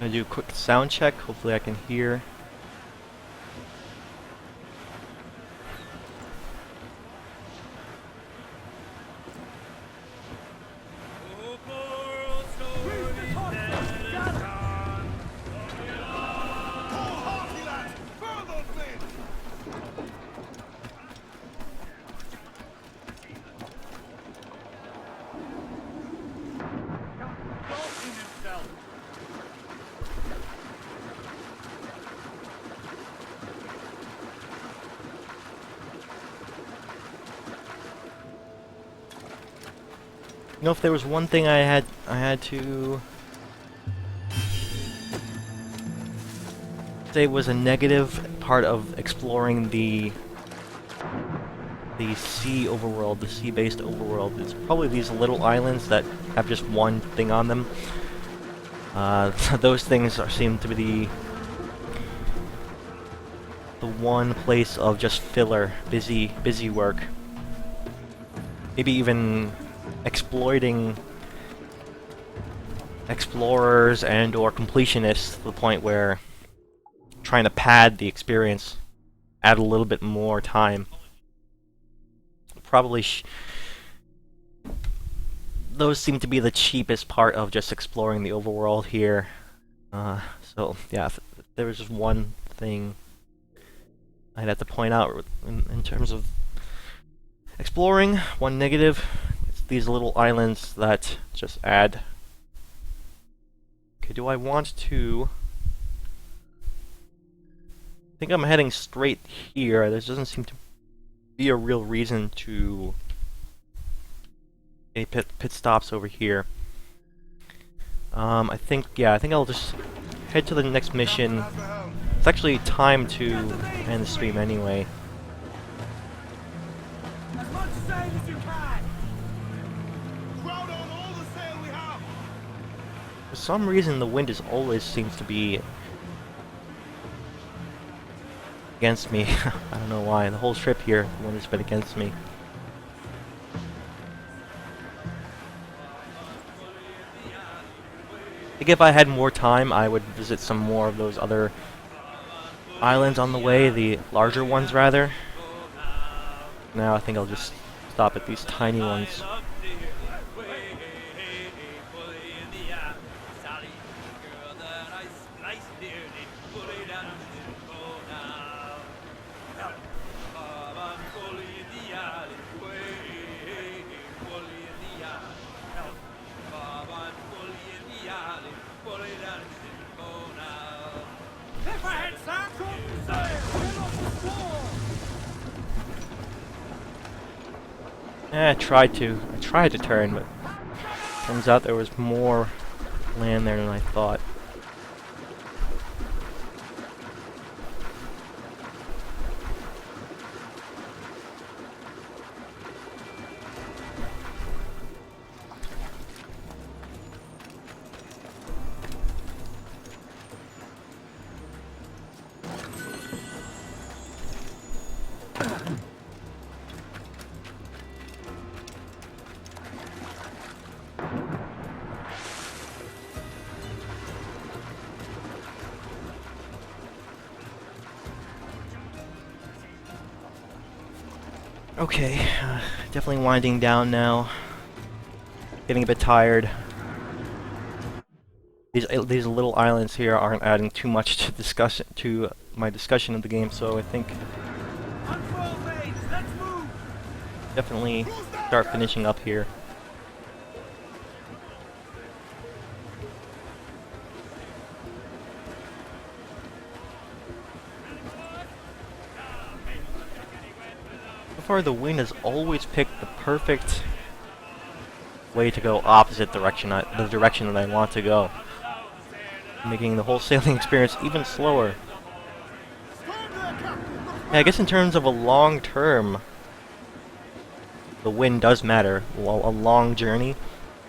I'm gonna do a quick sound check. Hopefully I can hear. Hearty, lads. Furl those mains. You know, if there was one thing I had to say was a negative part of exploring the sea overworld, the sea-based overworld, it's probably these little islands that have just one thing on them. Those things seem to be the one place of just filler, busy work. Maybe even exploiting explorers and or completionists to the point where trying to pad the experience, add a little bit more time. Probably those seem to be the cheapest part of just exploring the overworld here. So yeah, if there was just one thing I'd have to point out in terms of exploring, one negative, it's these little islands that just add. Okay, do I want to... I think I'm heading straight here. There doesn't seem to be a real reason to pit stops over here. I think I'll just head to the next mission. It's actually time to end the stream anyway. As much sail as you can. Crowd on all the sail we have. For some reason, the wind always seems to be against me. I don't know why. The whole trip here, the wind has been against me. I think if I had more time, I would visit some more of those other islands on the way, the larger ones rather. Now I think I'll just stop at these tiny ones. I tried to turn, but turns out there was more land there than I thought. Okay, definitely winding down now. Getting a bit tired. These little islands here aren't adding too much to my discussion of the game, so I think Unfold, mates, let's move! definitely start finishing up here. So far, the wind has always picked the perfect way to go opposite direction, the direction that I want to go, making the whole sailing experience even slower. Yeah, I guess in terms of a long term, the wind does matter. Well, a long journey.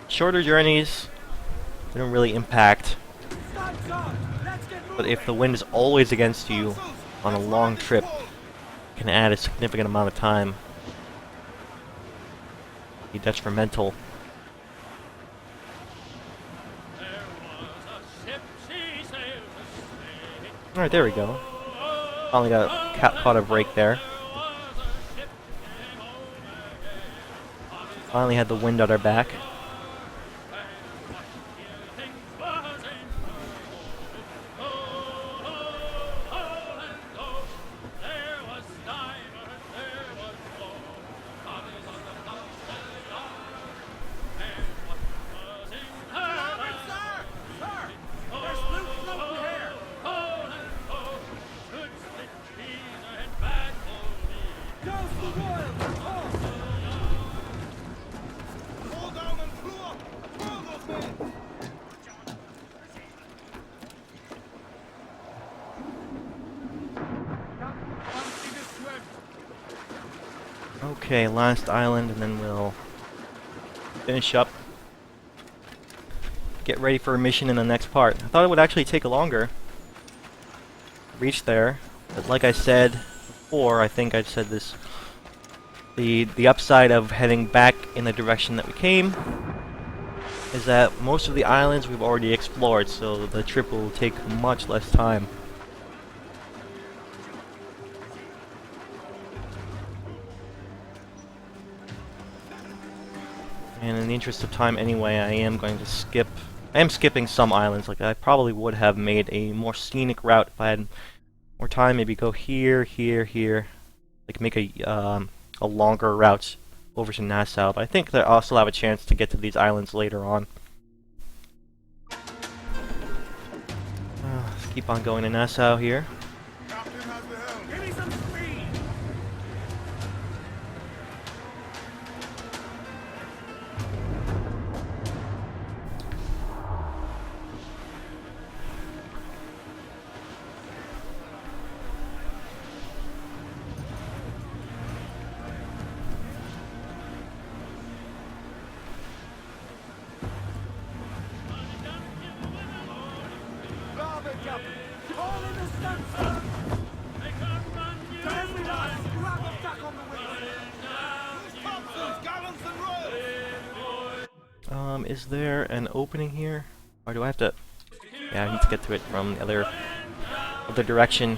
Shorter journeys, they don't really impact. But if the wind is always against you on a long trip, it can add a significant amount of time. Be detrimental. Alright, there we go. Finally caught a break there. Finally had the wind at our back. Okay, last island, and then we'll finish up. Get ready for a mission in the next part. I thought it would actually take longer to reach there, but like I said before, I think I've said this, the upside of heading back in the direction that we came is that most of the islands we've already explored, so the trip will take much less time. And in the interest of time anyway, I am skipping some islands. Like, I probably would have made a more scenic route if I had more time. Maybe go here, here, here. Like, make a longer route over to Nassau. But I think that I'll still have a chance to get to these islands later on. Let's keep on going to Nassau here. Give me some speed! Is there an opening here? Or do I have to... Yeah, I need to get to it from the other direction.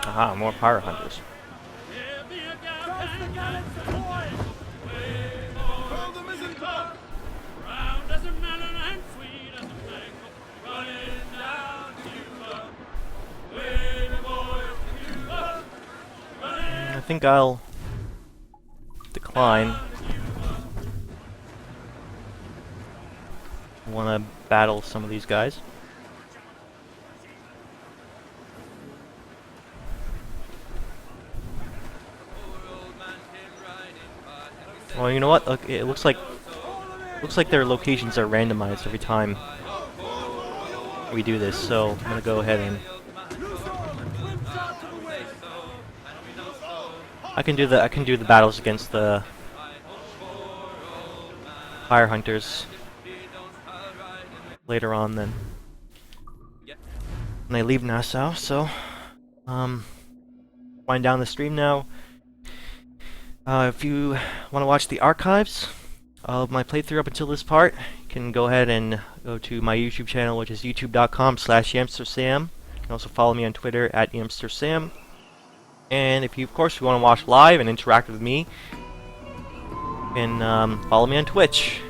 Aha, more pirate hunters. I think I'll decline. I want to battle some of these guys. Well, you know what? Okay, it looks like their locations are randomized every time we do this. So I'm gonna go ahead and I can do the battles against the fire hunters later on then. And I leave Nassau, so wind down the stream now. If you want to watch the archives of my playthrough up until this part, you can go ahead and go to my YouTube channel, which is youtube.com/YamsterSam. You can also follow me on Twitter at YamsterSam. And if you, of course, want to watch live and interact with me, you can follow me on Twitch.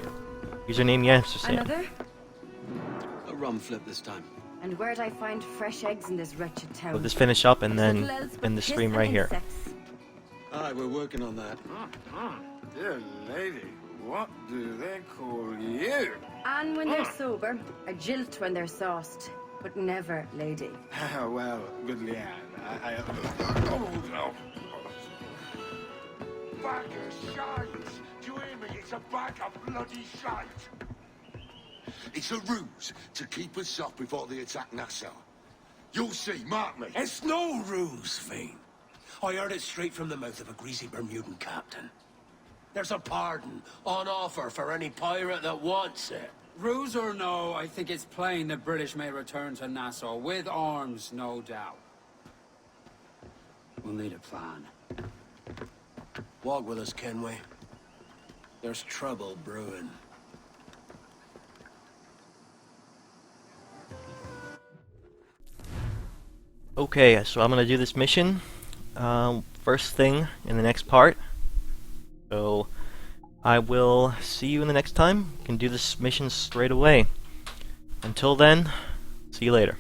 Username YamsterSam. Another? A rum flip this time. And where'd I find fresh eggs in this wretched town? We'll just finish up and Little then else but end the piss stream and right here. insects. Aye, we're working on that. Dear lady, what do they call you? And when they're sober, a jilt when they're sauced, but never lady. Well, good lad. Oh, no. Bag of shite! Do you hear me? It's a bag of bloody shite! It's a ruse to keep us off before they attack Nassau. You'll see, mark me. It's no ruse, Fiend. I heard it straight from the mouth of a greasy Bermudan captain. There's a pardon on offer for any pirate that wants it. Ruse or no, I think it's plain the British may return to Nassau, with arms, no doubt. We'll need a plan. Walk with us, Kenway. There's trouble brewing. Okay, so I'm gonna do this mission first thing in the next part. So I will see you in the next time. You can do this mission straight away. Until then, see you later.